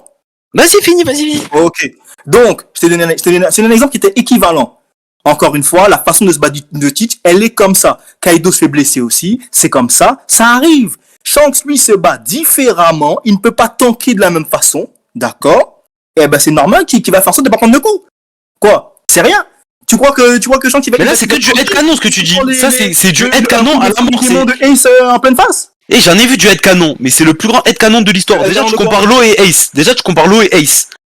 A: Vas-y, fini, vas-y.
B: Ok. Donc, c'est un exemple qui était équivalent. Encore une fois, la façon de se battre de Teach, elle est comme ça. Kaido se fait blesser aussi, c'est comme ça, ça arrive. Shanks, lui, se bat différemment, il ne peut pas tanker de la même façon, d'accord? Eh ben, c'est normal qu'il va faire ça de pas prendre de coups. Quoi? C'est rien. Tu crois que Shanks, il va...
A: Mais là, c'est que du head canon ce que tu dis. Ça, c'est du head
B: le
A: canon à la mort.
B: démon de Ace en pleine face?
A: Et j'en ai vu du head canon, mais c'est le plus grand head canon de l'histoire. Déjà, tu compares Lo et Ace.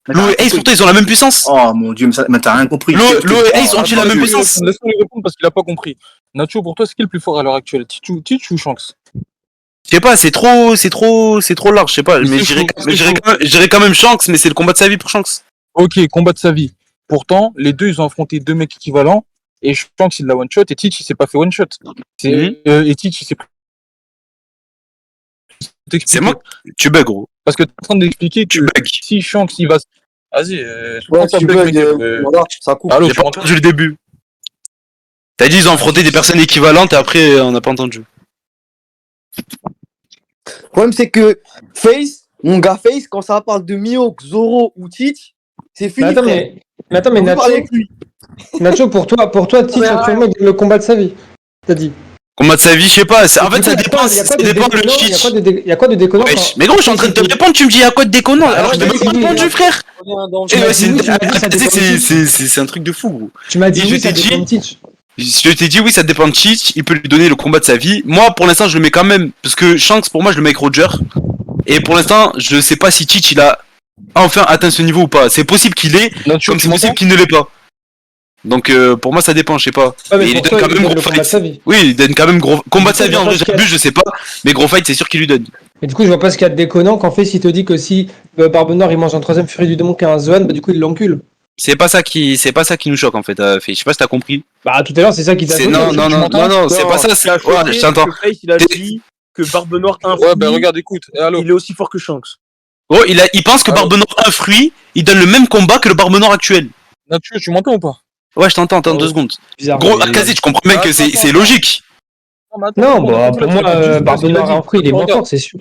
A: Lo et Ace, pourtant, ils ont la même puissance.
B: Oh mon dieu, mais t'as rien compris.
A: Lo et Ace ont-ils la même puissance?
E: Laisse-moi lui répondre parce qu'il a pas compris. Nacho, pour toi, c'est qui le plus fort à l'heure actuelle? Teach ou Shanks?
A: Je sais pas, c'est trop large, je sais pas. Mais
E: C'est
A: je dirais quand même Shanks, mais c'est le combat de sa vie pour Shanks.
E: Ok, combat de sa vie. Pourtant, les deux, ils ont affronté deux mecs équivalents. Et Shanks, il l'a one-shot. Et Teach, il s'est pas fait one-shot. Et Teach, il s'est
A: C'est moi. Tu bugs, gros.
E: Parce que t'es en train d'expliquer
A: Tu
E: que
A: bugs.
E: si Shanks, il va... Vas-y,
C: Ouais,
E: ta
C: tu
E: blague,
C: bugs,
E: mec,
C: voilà, ça coupe.
E: Allô,
A: J'ai
E: tu
A: pas
E: m'entends?
A: entendu le début. T'as dit ils ont affronté des personnes équivalentes et après on n'a pas entendu.
C: Le problème, c'est que Face, mon gars Face, quand ça parle de Mihawk, Zoro ou Teach, c'est fini.
D: Mais attends,
C: frère.
D: mais
C: On peut
D: Nacho,
C: parler avec lui.
D: Nacho, pour toi, Teach,
C: mais
D: actuellement, il gagne le combat de sa vie. T'as dit.
A: Combat de sa vie, je sais pas. En fait, ça dépend.
D: Il y a
A: Ça
D: quoi de
A: dépend le
D: déconnant,
A: cheat.
D: il y a quoi de déconnant
A: Wesh,
D: quand-
A: mais gros, je suis en train de te répondre, tu me dis y a quoi de déconnant
D: Ah,
A: alors je t'ai
D: ouais,
A: même pas
D: mais
A: répondu, frère.
D: Tu m'as dit oui, ça dépend de Teach.
A: C'est un truc de fou, gros.
D: Tu m'as dit
A: Et je
D: oui, ça
A: t'ai dit-
D: dépend de Teach.
A: Je t'ai dit oui, ça dépend de cheat. Il peut lui donner le combat de sa vie. Moi, pour l'instant, je le mets quand même parce que Shanks, pour moi, je le mets avec Roger. Et pour l'instant, je sais pas si Teach il a enfin atteint ce niveau ou pas. C'est possible qu'il l'ait,
E: Nacho,
A: comme
E: tu
A: c'est possible
E: m'entends?
A: qu'il ne l'ait pas. Donc pour moi, ça dépend, je sais pas.
D: Ouais,
A: Mais il lui
D: pour
A: donne
D: toi,
A: quand
D: il
A: même
D: gagne
A: gros
D: le combat de sa
A: fight.
D: vie.
A: Oui, il donne quand même gros combat de sa vie. En vrai,
D: Je vois pas
A: j'ai vu, je sais pas. Mais gros fight, c'est sûr qu'il lui donne.
D: Et du coup, je vois pas ce qu'il y a de déconnant quand fait s'il te dit que si Barbe Noire il mange un troisième furie du démon qui a un Zoan, bah du coup il l'encule.
A: C'est pas ça qui nous choque en fait. Je sais pas si t'as compris.
D: Bah tout à l'heure c'est ça qui t'a
A: C'est
D: choqué.
A: non, c'est pas ça. Ouais, je t'entends.
F: Face, il a dit que Barbe Noire a un
E: Ouais,
F: fruit,
E: bah regarde, écoute. Allô.
F: il est aussi fort que Shanks.
A: Gros, il pense que Barbe Noire a un fruit. Il donne le même combat que le Barbe Noire actuel.
E: Nacho, tu m'entends ou pas?
A: Ouais, je t'entends. Attends 2 secondes.
D: Bizarre.
A: Gros, Akazi, tu comprends bien que c'est logique.
D: Non, bah pour moi Barbe Noire a un fruit, il est moins fort, c'est sûr.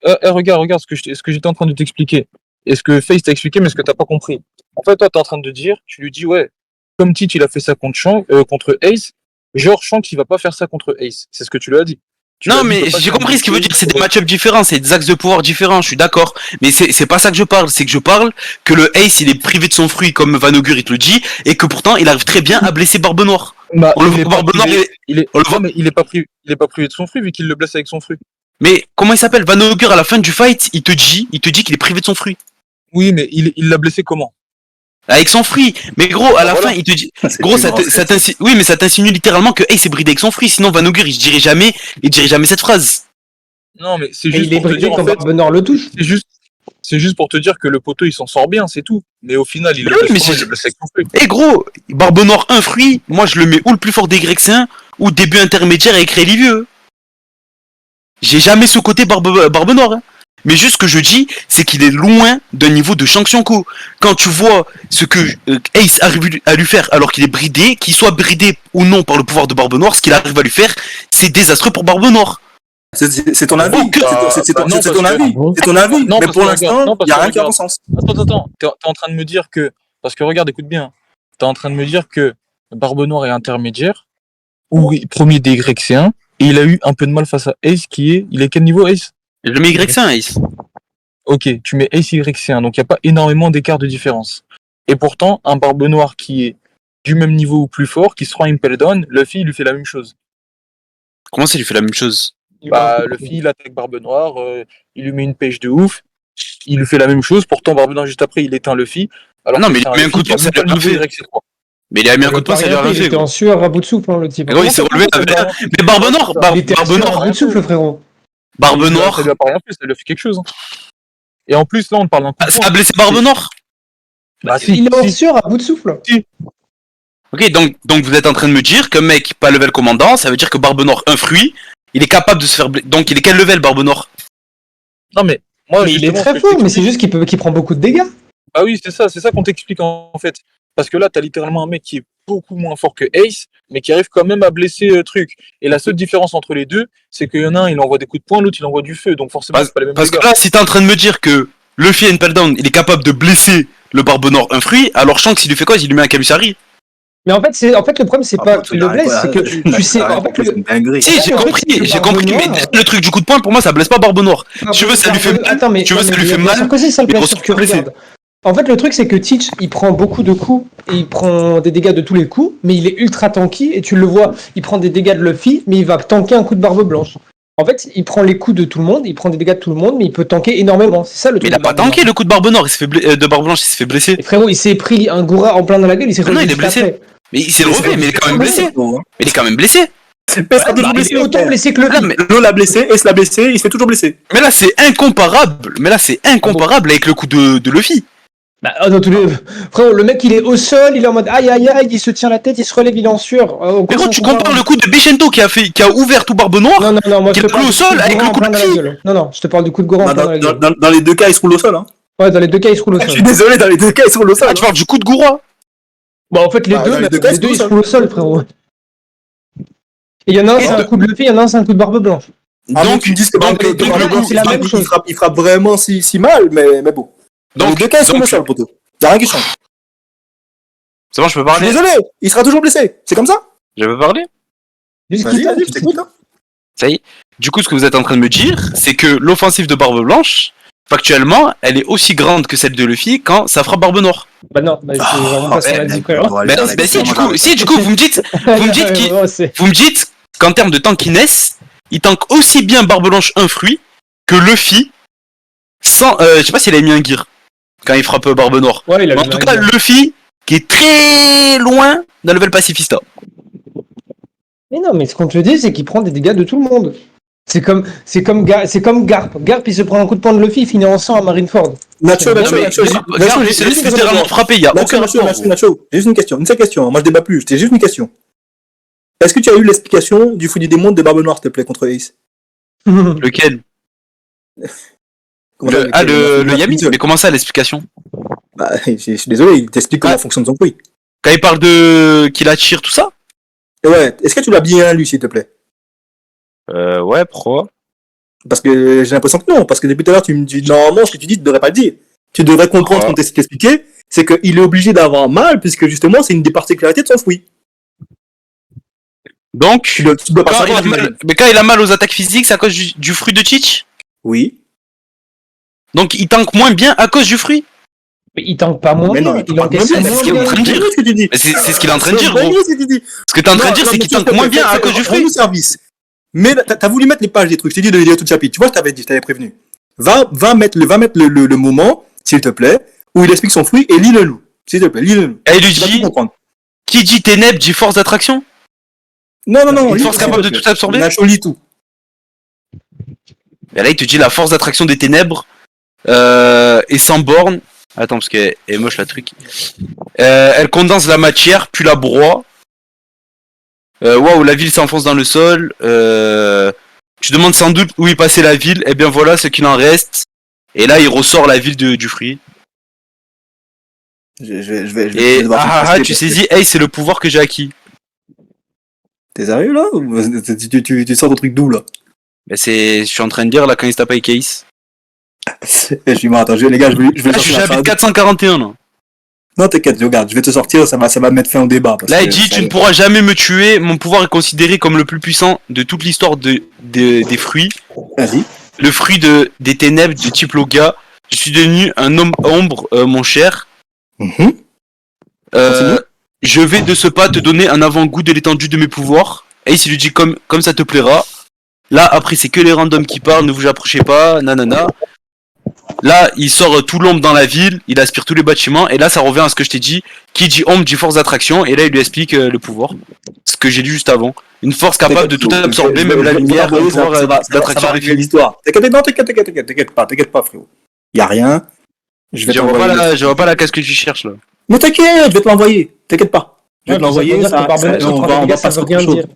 E: Regarde ce que j'étais en train de t'expliquer. Et ce que Face t'a expliqué, mais ce que t'as pas compris. En fait, toi, t'es en train de dire, tu lui dis, ouais, comme Teach, il a fait ça contre Ace, genre Shanks, il va pas faire ça contre Ace. C'est ce que tu lui as dit. Tu lui
A: Non,
E: as dit,
A: mais
E: il peut pas
A: j'ai
E: faire
A: compris ce qu'il veut dire. C'est des
E: Ouais.
A: match-ups différents, c'est des axes de pouvoir différents. Je suis d'accord. Mais c'est pas ça que je parle. C'est que je parle que le Ace, il est privé de son fruit, comme Vanogur, il te le dit, et que pourtant, il arrive très bien à blesser Barbe Noire.
E: Bah,
A: On le
E: il
A: voit
E: est pas
A: Barbe Noire.
E: privé- il est,
A: on le voit-
E: non, mais il est pas privé de son fruit vu qu'il le blesse avec son fruit.
A: Mais comment il s'appelle? Vanogur, à la fin du fight, il te dit qu'il est privé de son fruit.
E: Oui, mais il l'a blessé comment?
A: Avec son fruit. Mais gros, à la
E: Voilà.
A: fin, il te dit.
B: C'est
A: Gros,
B: plus grand, c'est-
A: oui, mais ça t'insinue littéralement que Ace est bridé avec son fruit. Sinon, Vanogur, il dirait jamais cette phrase.
E: Non, mais c'est
D: Et
E: juste
D: il est
E: pour te
D: bridé
E: dire,
D: quand
E: en fait,
D: Barbe Noire le touche.
E: c'est juste pour te dire que le poteau, il s'en sort bien, c'est tout. Mais au final, il
A: Mais
E: le
A: oui,
E: blesse
A: mais
E: comment?
A: c'est-
E: Il le blesse avec son fruit.
A: Eh gros, Barbe Noire, un fruit, moi je le mets ou le plus fort des Grexiens, ou début intermédiaire avec Relivieux. J'ai jamais sous-côté Barbe Noire. Hein. Mais juste ce que je dis, c'est qu'il est loin d'un niveau de Shang Tsung. Quand tu vois ce que Ace arrive à lui faire alors qu'il est bridé, qu'il soit bridé ou non par le pouvoir de Barbe Noire, ce qu'il arrive à lui faire, c'est désastreux pour Barbe Noire.
B: C'est ton avis.
A: Oh,
B: C'est ton
E: non, parce que-
B: avis. C'est ton avis.
E: Non,
B: Mais
E: parce
B: pour
E: que
B: l'instant,
E: regarde, non,
B: il
E: parce
B: n'y a
E: que
B: rien qui a
E: regarde.
B: bon sens.
E: Attends, t'es en train de me dire que... Parce que regarde, écoute bien. T'es en train de me dire que Barbe Noire est intermédiaire, ou premier des YC1, et il a eu un peu de mal face à Ace qui est... Il est quel niveau Ace?
A: Je le mets Y5, Ace.
E: Ok, tu mets Ace YC1, donc il n'y a pas énormément d'écart de différence. Et pourtant, un Barbe Noire qui est du même niveau ou plus fort, qui se rend Impel Down, Luffy il lui fait la même chose.
A: Comment ça lui fait la même chose?
E: Bah, Luffy il attaque Barbe Noire, il lui met une pêche de ouf, il lui fait la même chose, pourtant Barbe Noire juste après il éteint Luffy. Alors
A: Non,
E: que
A: mais
E: c'est
A: il a mis un
E: Luffy
A: coup de
E: qui a
A: poing, ça
E: même pas
A: lui a
E: le niveau
A: rien fait.
E: YC3.
A: Mais il a mis un coup de poing, ça lui a rien
D: Il
A: fait.
D: était
A: gros.
D: en sueur à bout de souffle, hein, le type.
A: Mais gros, il s'est relevé avec rien. Mais Barbe Noire,
D: Il était en
A: Barbe
D: sueur à
A: Noire,
D: bout de souffle, frérot.
A: Barbe
E: Ça
A: Noire,
E: lui a pas rien fait, ça lui a fait quelque chose. Hein. Et en plus là on parle d'un coup de
A: ça
E: poing.
A: a blessé Barbe Noire.
E: Bah si,
D: Il est en
E: si.
D: sueur à bout de souffle.
A: Ok, donc vous êtes en train de me dire qu'un mec pas level commandant, ça veut dire que Barbe Noire, un fruit, il est capable de se faire blesser. Donc il est quel level Barbe Noire?
E: Non mais moi
D: Mais il est
E: justement, ce
D: très
E: que je
D: fort, mais
E: t'explique-
D: c'est juste qu'il prend beaucoup de dégâts.
E: Ah oui, c'est ça qu'on t'explique en fait. Parce que là, t'as littéralement un mec qui est beaucoup moins fort que Ace, mais qui arrive quand même à blesser truc. Et la seule différence entre les deux, c'est qu'il y en a un, il envoie des coups de poing, l'autre, il envoie du feu. Donc forcément, c'est pas les mêmes
A: Parce que
E: dégâts.
A: là, si t'es en train de me dire que Luffy Impel Down, il est capable de blesser le Barbe Noire, un fruit, alors Shanks, il lui fait quoi? Il lui met un Kamisari.
D: Mais en fait, le problème, c'est pas qu'il le blesse, c'est que tu sais. En fait,
B: c'est une dinguerie.
A: Si, j'ai
D: en fait,
A: compris,
D: c'est que
A: j'ai
D: Barbe
A: compris, mais
D: Noire-
A: déjà, le truc du coup de poing, pour moi, ça blesse pas Barbe Noire. Tu veux, ça lui fait mal.
D: Attends, mais
A: Tu veux,
D: non,
A: ça
D: mais
A: lui fait
D: bien
A: mal.
D: sûr que si, ça le
A: mais
D: blesse,
A: on
D: sauf
A: se
D: que
A: blesse.
D: regarde. En fait, le truc, c'est que Teach, il prend beaucoup de coups et il prend des dégâts de tous les coups, mais il est ultra tanky et tu le vois, il prend des dégâts de Luffy, mais il va tanker un coup de Barbe Blanche. En fait, il prend les coups de tout le monde, il prend des dégâts de tout le monde, mais il peut tanker énormément. C'est ça le
A: Mais
D: truc.
A: il a
D: de
A: pas
D: Barbe Noire.
A: tanké le coup de Barbe Noire, il s'est fait de Barbe Blanche, il s'est fait blesser.
D: Et frérot, il s'est pris un goura en plein dans la gueule, il s'est
A: Ah non,
D: relevé
A: il est
D: juste
A: blessé.
D: après.
A: Mais il s'est relevé, mais il est quand même blessé.
B: Mais
A: Il est quand même blessé.
B: il sera toujours
D: Bah,
B: blessé.
D: il est autant blessé que
A: Là,
D: Luffy.
A: mais,
B: Lo l'a blessé, Ace l'a blessé, il se fait toujours blessé.
A: mais là, c'est incomparable. Mais là, c'est incomparable avec le coup de Luffy.
D: Bah, dans tous les... Frérot, le mec il est au sol, il est en mode aïe aïe aïe, il se tient la tête, il se relève, il est en sueur.
A: Mais gros, tu compares le coup de Bichento qui a ouvert tout Barbe Noire.
D: Non, moi je
A: Qui
D: te
A: est
D: parle
A: au
D: du
A: sol
D: coup de
A: avec
D: Goran
A: le
D: en
A: coup de
D: plein dans la
A: pied.
D: gueule. Non, je te parle du coup de Goran en plein dans la gueule.
B: Dans les deux cas, il se roule au sol. Hein.
D: Ouais, dans les deux cas, il se roule au
B: Je suis
D: sol.
B: désolé, dans les deux cas, il se roule au sol.
A: Ah, tu parles du coup de Goura.
D: Bah, en fait, les
B: Bah,
D: deux,
B: dans les
D: mais
B: deux cas,
D: les deux,
B: il
D: ils
B: se
D: se
B: roule
D: roulent au sol, frérot. Et il y en a un,
A: Et
D: c'est un
A: de-
D: coup de Luffy, il y en a un, c'est un coup de Barbe Blanche.
B: Donc, tu me dis que
A: donc,
B: Barbe
A: donc,
B: Blanche,
D: c'est la même chose.
B: il frappe vraiment si mal, mais bon. Dans les
A: Donc,
B: deux cas, il se roule au
A: donc-
B: sol, poteau. Y'a rien qui change.
A: C'est bon, je peux
B: Je suis
A: parler?
B: désolé, il sera toujours blessé. C'est comme ça.
A: Je peux parler?
D: Juste
B: Vas-y,
D: qu'il
B: vas-y, je t'écoute. Hein.
A: Ça y est. Du coup, ce que vous êtes en train de me dire, c'est que l'offensive de Barbe Blanche, factuellement, elle est aussi grande que celle de Luffy quand ça frappe Barbe Noire.
D: Bah non, bah, c'est vraiment pas ce qu'on a dit, frérot.
A: Bah, si, du coup, vous me dites vous me dites qu'en termes de tankiness, il tank aussi bien Barbe Blanche un fruit que Luffy sans, je sais pas s'il a mis un gear quand il frappe Barbe Noire.
D: Ouais, il a
A: Mais en tout cas, Luffy qui est très loin d'un level pacifista.
D: Mais non, mais ce qu'on te dit, c'est qu'il prend des dégâts de tout le monde. C'est comme Garp. Garp, il se prend un coup de poing de Luffy, il finit en sang à Marineford.
B: Nacho,
A: Non, mais Garp, il se laisse littéralement frapper, il y a aucun rapport.
B: Nacho, j'ai juste une question, une seule question. Moi, je débat plus, j'ai juste une question. Est-ce que tu as eu l'explication du fou du démon de Barbe Noire, s'il te plaît, contre Ace?
A: Lequel?
B: Comment ça,
A: Le Yami? Mais comment ça, l'explication?
B: Bah, je suis désolé, il t'explique comment
A: Ah.
B: fonctionne son fruit.
A: Quand il parle de qu'il attire tout ça?
B: Et ouais, est-ce que tu l'as bien lu, s'il te plaît?
A: Ouais, pro.
B: Parce que j'ai l'impression que non, parce que depuis tout à l'heure, tu me dis, normalement, ce que tu dis, tu devrais pas le dire. Tu devrais comprendre
A: Ah.
B: qu'on t'explique expliqué, c'est qu'il est obligé d'avoir mal, puisque justement, c'est une des particularités de son fruit.
A: Donc,
B: Tu dois pas
A: quand il
B: savoir.
A: a mal,
B: j'imagine.
A: mais quand il a mal aux attaques physiques, c'est à cause du fruit de Teach.
B: Oui.
A: Donc il tank moins bien à cause du fruit.
D: Mais il tank pas moins
B: Mais non,
D: bien,
B: il
D: il encaisse
B: tank pas
A: moins
D: moins
A: bien,
D: bien.
A: c'est ce qu'il est en train de dire.
B: Ce que tu dis.
A: Mais c'est ce qu'il est en train de dire,
B: C'est
A: gros.
B: dingue, ce que tu dis.
A: Ce que t'es en train de dire,
B: Non,
A: c'est
B: mais
A: qu'il
B: s'il te
A: tank
B: plaît,
A: moins bien à
B: fais-
A: cause du fruit.
B: rends-nous service. Mais t'as voulu mettre les pages des trucs. Je t'ai dit de lire tout le chapitre. Tu vois, je t'avais dit, je t'avais prévenu. Va mettre le moment, s'il te plaît, où il explique son fruit et lis-le nous. S'il te plaît, lis-le nous.
A: Et il lui
B: Tu vas tout
A: dit,
B: comprendre.
A: qui dit ténèbres dit force d'attraction.
B: Non,
A: Une
B: lis,
A: force
B: s'il
A: capable
B: te
A: de
B: plaît.
A: tout absorber.
B: Nacho, lis tout.
A: Et là il te dit la force d'attraction des ténèbres est sans borne. Attends parce qu'elle est moche la truc. Elle condense la matière puis la broie. Waouh, la ville s'enfonce dans le sol. Tu demandes sans doute où est passée la ville. Eh bien voilà ce qu'il en reste. Et là, il ressort la ville du fruit.
B: Je vais
A: Et
B: devoir te tester
A: tu
B: parce
A: saisis, hey, c'est le pouvoir que j'ai acquis.
B: T'es sérieux là ou tu sors ton truc d'où là?
A: Mais je suis en train de dire là quand il se tape avec Ace.
B: Je suis mort, attends, les gars, je vais
A: Là, je
B: sortir
A: suis
B: la
A: chapitre
B: phrase.
A: 441 là.
B: Non, t'inquiète, regarde, je vais te sortir, ça va mettre fin au débat. Parce
A: Là,
B: que
A: il dit,
B: ça-
A: tu ne pourras jamais me tuer, mon pouvoir est considéré comme le plus puissant de toute l'histoire des fruits.
B: Vas-y.
A: Le fruit des ténèbres de type Loga. Je suis devenu un homme ombre, mon cher.
B: Mhm.
A: Euh, je vais de ce pas te donner un avant-goût de l'étendue de mes pouvoirs. Ace, il lui dit comme ça te plaira. Là, après, c'est que les randoms qui parlent, ne vous approchez pas, nanana. Là, il sort tout l'ombre dans la ville, il aspire tous les bâtiments, et là, ça revient à ce que je t'ai dit. Qui dit ombre dit force d'attraction, et là, il lui explique le pouvoir. Ce que j'ai dit juste avant. Une force capable de tout absorber, même la lumière, un pouvoir d'attraction
B: ça va
A: avec
B: régler l'histoire. T'inquiète pas, frérot. Y a rien. Je vais
A: Je vois
B: t'envoyer.
A: pas je vois pas la case que tu cherches là.
B: Mais t'inquiète, je vais te l'envoyer. T'inquiète pas. Je vais te
D: Ouais,
B: l'envoyer,
D: ça veut dire que Barbe Blanche,
B: on va
D: ça
B: passer
D: veut
B: à
D: rien
B: autre chose.
D: dire.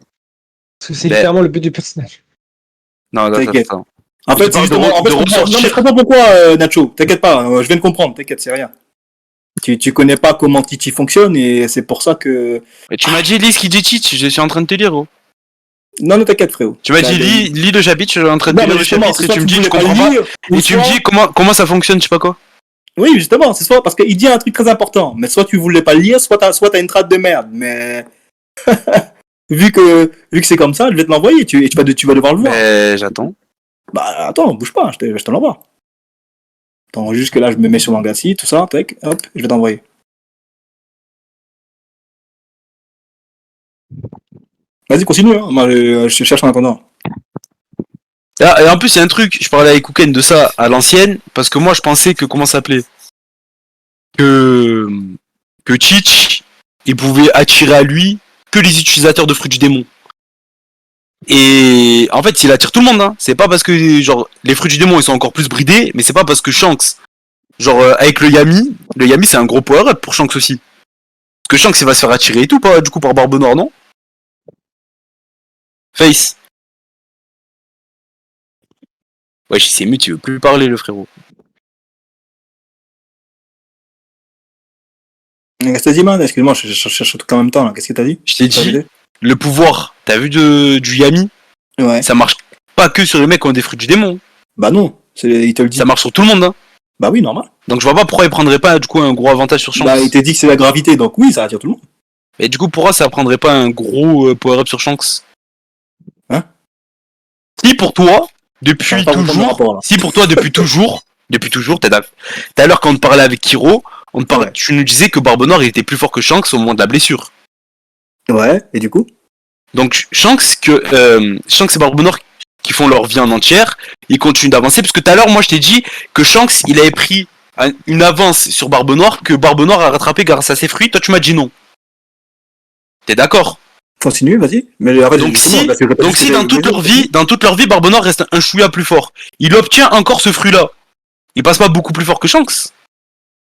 D: Parce que c'est
A: Ben-
D: littéralement le but du personnage.
A: Non,
B: T'inquiète.
A: attends.
B: En fait, c'est justement, en fait, je comprends. Non, mais je comprends pourquoi, Nacho. T'inquiète pas, je viens de comprendre. T'inquiète, c'est rien. Tu connais pas comment Titi fonctionne et c'est pour ça que.
A: Mais tu m'as dit lis ce qui dit cheat, je suis en train de te lire. Oh.
B: Non, mais t'inquiète, frérot.
A: Tu m'as dit lis le chapitre, je suis en train de te
B: Non,
A: lire
B: mais
A: le
B: justement,
A: chapitre
B: c'est
A: et
B: soit
A: tu me dis
B: voulais
A: je comprends pas.
B: lire, ou
A: Et tu me
B: soit-
A: dis comment ça fonctionne, je sais pas quoi.
B: Oui, justement, c'est soit parce qu'il dit un truc très important, mais soit tu voulais pas le lire, soit t'as une trade de merde, mais vu que c'est comme ça, je vais te l'envoyer, et tu vas devoir le voir.
A: Mais j'attends.
B: Bah attends, bouge pas, je te l'envoie. Attends, juste que là je me mets sur Langassi, tout ça, tac, hop, je vais t'envoyer. Vas-y, continue, hein. Moi je cherche en attendant.
A: Ah, et en plus, il y a un truc, je parlais avec Ouken de ça à l'ancienne, parce que moi je pensais que, comment ça s'appelait que Cheech, il pouvait attirer à lui que les utilisateurs de fruits du démon. Et en fait, il attire tout le monde, hein. C'est pas parce que, genre, les fruits du démon ils sont encore plus bridés, mais c'est pas parce que Shanks, genre, avec le Yami c'est un gros power-up pour Shanks aussi. Parce que Shanks il va se faire attirer et tout, pas, du coup, par Barbe Noire, non? Face. Ouais, il s'est mute, il veut plus parler, le frérot.
B: Qu'est-ce que t'as dit, man? Excuse-moi, je cherche tout en même temps, là. Qu'est-ce que t'as dit?
A: Je t'ai
B: T'as
A: dit,
B: vidé
A: le pouvoir, t'as vu du Yami,
B: Ouais.
A: ça marche pas que sur les mecs qui ont des fruits du démon.
B: Bah non, il te le dit.
A: Ça marche sur tout le monde, hein.
B: Bah oui, normal.
A: Donc je vois pas pourquoi il prendrait pas, du coup, un gros avantage sur Shanks.
B: Bah il t'a dit que c'est la gravité, donc oui, ça attire tout le monde.
A: Et du coup, pourquoi ça prendrait pas un gros power-up sur Shanks?
B: Hein?
A: Si pour toi, depuis
B: Ça va pas comprendre le
A: toujours,
B: rapport, là.
A: si pour toi, depuis toujours, tout à l'heure quand on te parlait avec Kiro,
B: Ouais.
A: tu nous disais que Barbe Noire il était plus fort que Shanks au moment de la blessure.
B: Ouais, et du coup?
A: Donc Shanks et Barbe Noire qui font leur vie en entière, ils continuent d'avancer, parce que tout à l'heure, moi je t'ai dit que Shanks il avait pris une avance sur Barbe Noire que Barbe Noire a rattrapé grâce à ses fruits, toi tu m'as dit non. T'es d'accord?
B: Continue, vas-y. Mais après,
A: Donc
B: justement,
A: si,
B: parce que
A: donc si dans toute leur vie, Barbe Noire reste un chouïa plus fort, il obtient encore ce fruit-là. Il passe pas beaucoup plus fort que Shanks.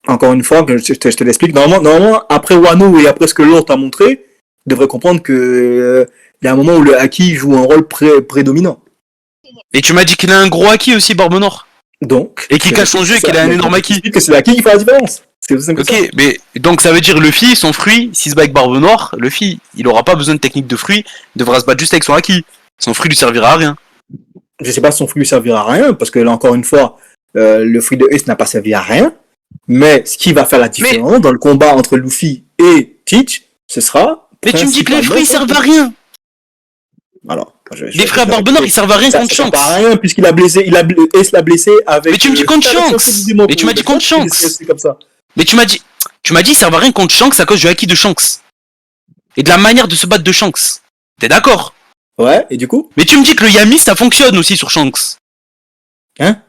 B: Encore une fois, je te l'explique. Normalement, après Wano et après ce que l'autre t'a montré, tu devrais comprendre que il y a un moment où le Haki joue un rôle prédominant.
A: Et tu m'as dit qu'il a un gros acquis aussi, Barbe Noire.
B: Donc.
A: Et qu'il cache son jeu et qu'il a un énorme acquis.
B: Que c'est le Haki qui fait la différence. C'est aussi simple que ça.
A: Ok, mais donc ça veut dire Luffy, son fruit, s'il se bat avec Barbe Noire, Luffy, il aura pas besoin de technique de fruit, il devra se battre juste avec son acquis. Son fruit lui servira à rien.
B: Je sais pas si son fruit lui servira à rien, parce que là, encore une fois, le fruit de Ace n'a pas servi à rien. Mais ce qui va faire la différence dans le combat entre Luffy et Teach, ce sera.
A: Mais tu me dis que les fruits ils servent à rien.
B: Alors,
A: Les frères Barbe Noire ils servent à rien contre
B: ça
A: Shanks.
B: sert à rien puisqu'il a blessé, Ace l'a blessé avec.
A: Mais tu me dis contre Shanks. Mais tu m'as dit contre Shanks.
B: C'est comme ça.
A: Mais tu m'as dit ils servent à rien contre Shanks à cause du acquis de Shanks. Et de la manière de se battre de Shanks. T'es d'accord?
B: Ouais, et du coup?
A: Mais tu me dis que le Yami ça fonctionne aussi sur Shanks.
B: Hein?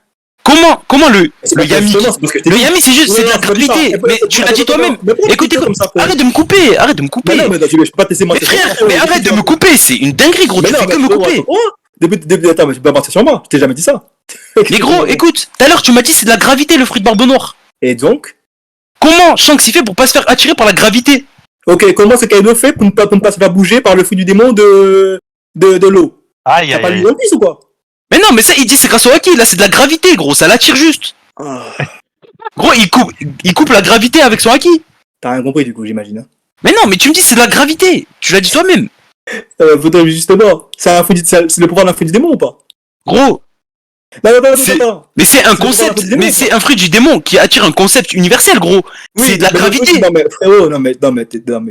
A: Comment le Yami
B: Le
A: Yami c'est juste c'est de la gravité. Mais tu l'as dit toi-même. Écoute, arrête de me couper, arrête de me couper.
B: Mais non, mais je peux pas te laisser
A: Mais frère, mais arrête de me couper, c'est une dinguerie gros, tu fais que me couper.
B: Attends, mais tu peux pas partir sur moi, je t'ai jamais dit ça.
A: Mais gros, écoute, tout à l'heure tu m'as dit c'est de la gravité le fruit de Barbe Noire.
B: Et donc?
A: Comment Shanks il fait pour pas se faire attirer par la gravité?
B: Ok, comment c'est Kaido fait pour ne pas se faire bouger par le fruit du démon de l'eau?
G: Aïe,
B: T'as
G: aïe,
B: pas lu
G: aïe.
B: One Piece ou quoi?
A: Mais non, mais ça il dit c'est grâce au acquis, là c'est de la gravité gros, ça l'attire juste.
B: Ah,
A: Gros, il coupe la gravité avec son haki.
B: t'as rien compris du coup, j'imagine. Hein.
A: Mais non, mais tu me dis c'est de la gravité. Tu l'as dit toi-même.
B: Faudrait justement, c'est le pouvoir d'un fruit du démon ou pas?
A: Gros, C'est-
B: Attends.
A: mais c'est un
B: C'est le
A: concept,
B: pouvoir du démon,
A: mais c'est un fruit du démon qui attire un concept universel, gros. C'est de la
B: mais
A: gravité.
B: Non mais frérot, non mais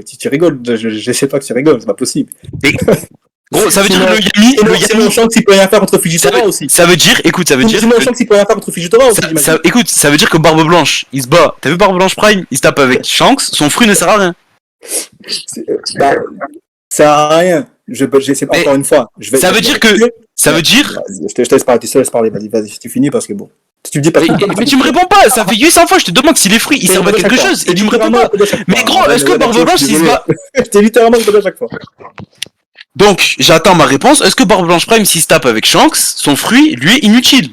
B: tu rigoles, je sais pas que tu rigoles, c'est pas possible.
A: Gros, ça veut dire que
B: Sinon,
A: le
B: Shanks il peut rien faire contre
A: ça
B: Fujitora
A: veut,
B: aussi.
A: ça veut dire, écoute, ça veut dire,
B: Sinon
A: que-
B: Shanks il peut rien faire contre Fujitora aussi, j'imagine.
A: écoute, ça veut dire que Barbe Blanche, il se bat. T'as vu Barbe Blanche Prime? Il se tape avec Shanks, son fruit ne sert à rien.
B: Bah, ça sert à rien. J'essaie
A: Mais
B: encore une fois.
A: ça veut dire que, ça veut dire,
B: Vas-y, je te laisse parler, vas-y, si tu finis parce que bon. Si tu me dis pas
A: mais tu me réponds pas, ça fait 800 fois, je te demande si les fruits, ils servent à quelque chose, et tu me réponds pas. Mais gros, est-ce que Barbe Blanche, il se bat?
B: Je t'ai littéralement répondu à chaque fois.
A: Donc, j'attends ma réponse. Est-ce que Barbe Blanche Prime, s'il se tape avec Shanks, son fruit, lui, est inutile?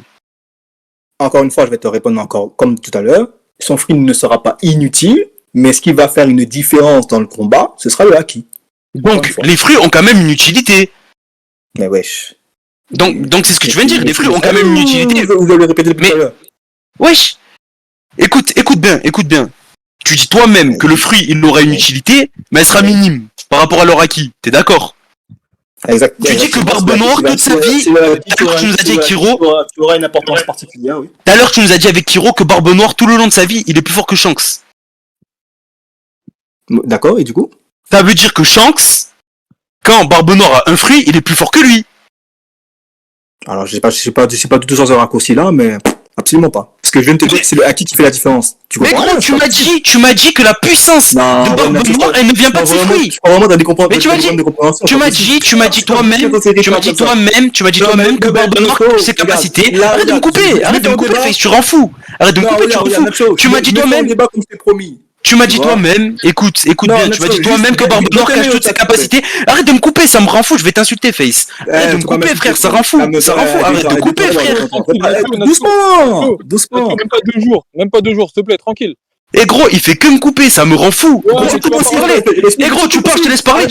B: Encore une fois, je vais te répondre encore comme tout à l'heure. Son fruit ne sera pas inutile, mais ce qui va faire une différence dans le combat, ce sera le haki. Encore une
A: Donc,
B: fois.
A: les fruits ont quand même une utilité.
B: Mais wesh.
A: Donc c'est ce que tu viens de dire. Les fruits ont quand même une utilité.
B: Vous allez le répéter depuis
A: Mais-
B: tout à l'heure.
A: Wesh. Écoute bien. Tu dis toi-même que le fruit, il aura une utilité, mais elle sera minime par rapport à leur acquis. T'es d'accord?
B: Exactement.
A: Tu dis que Barbe Noire, toute sa vie, tout à l'heure, tu nous as dit avec Kiro,
B: Tu auras une importance particulière, oui.
A: tout à l'heure, tu nous as dit avec Kiro que Barbe Noire, tout le long de sa vie, il est plus fort que Shanks.
B: D'accord, et du coup?
A: Ça veut dire que Shanks, quand Barbe Noire a un fruit, il est plus fort que lui.
B: Alors, je sais pas du tout sur ce raccourci-là, mais absolument pas. Parce que je viens de te dire que c'est le haki qui fait la différence. Tu
A: Mais
B: comprends
A: gros,
B: rien,
A: tu m'as dit que la puissance
B: Non,
A: de Barbe Noire, elle ne vient pas de ses fruits.
B: Je crois vraiment dans des
A: Mais tu m'as dit- Tu m'as dit toi-même que Barbe Noire a ses capacités. Arrête de me couper, Face, tu rends fou. Arrête de me couper, tu rends fou. Tu m'as dit toi-même,
B: débat comme je t'ai promis.
A: tu m'as dit
B: Tu vois
A: toi-même, écoute
B: Non,
A: bien, tu
B: Nacho,
A: m'as dit toi-même
B: juste-
A: que Barbe Noire
B: je
A: cache toutes ses capacités. Arrête de me couper, ça me rend fou, je vais t'insulter, Face. Arrête de me couper, frère, ça rend fou. Ça rend fou, arrête de couper, frère.
B: Doucement.
E: Même pas 2 jours, s'il te plaît, tranquille.
A: Et gros, il fait que me couper, ça me rend fou.
E: Ouais,
A: Gros,
E: mais
A: tu
E: tu vas
A: me
E: parler.
A: parler. Et gros, tu parles, je te laisse parler, et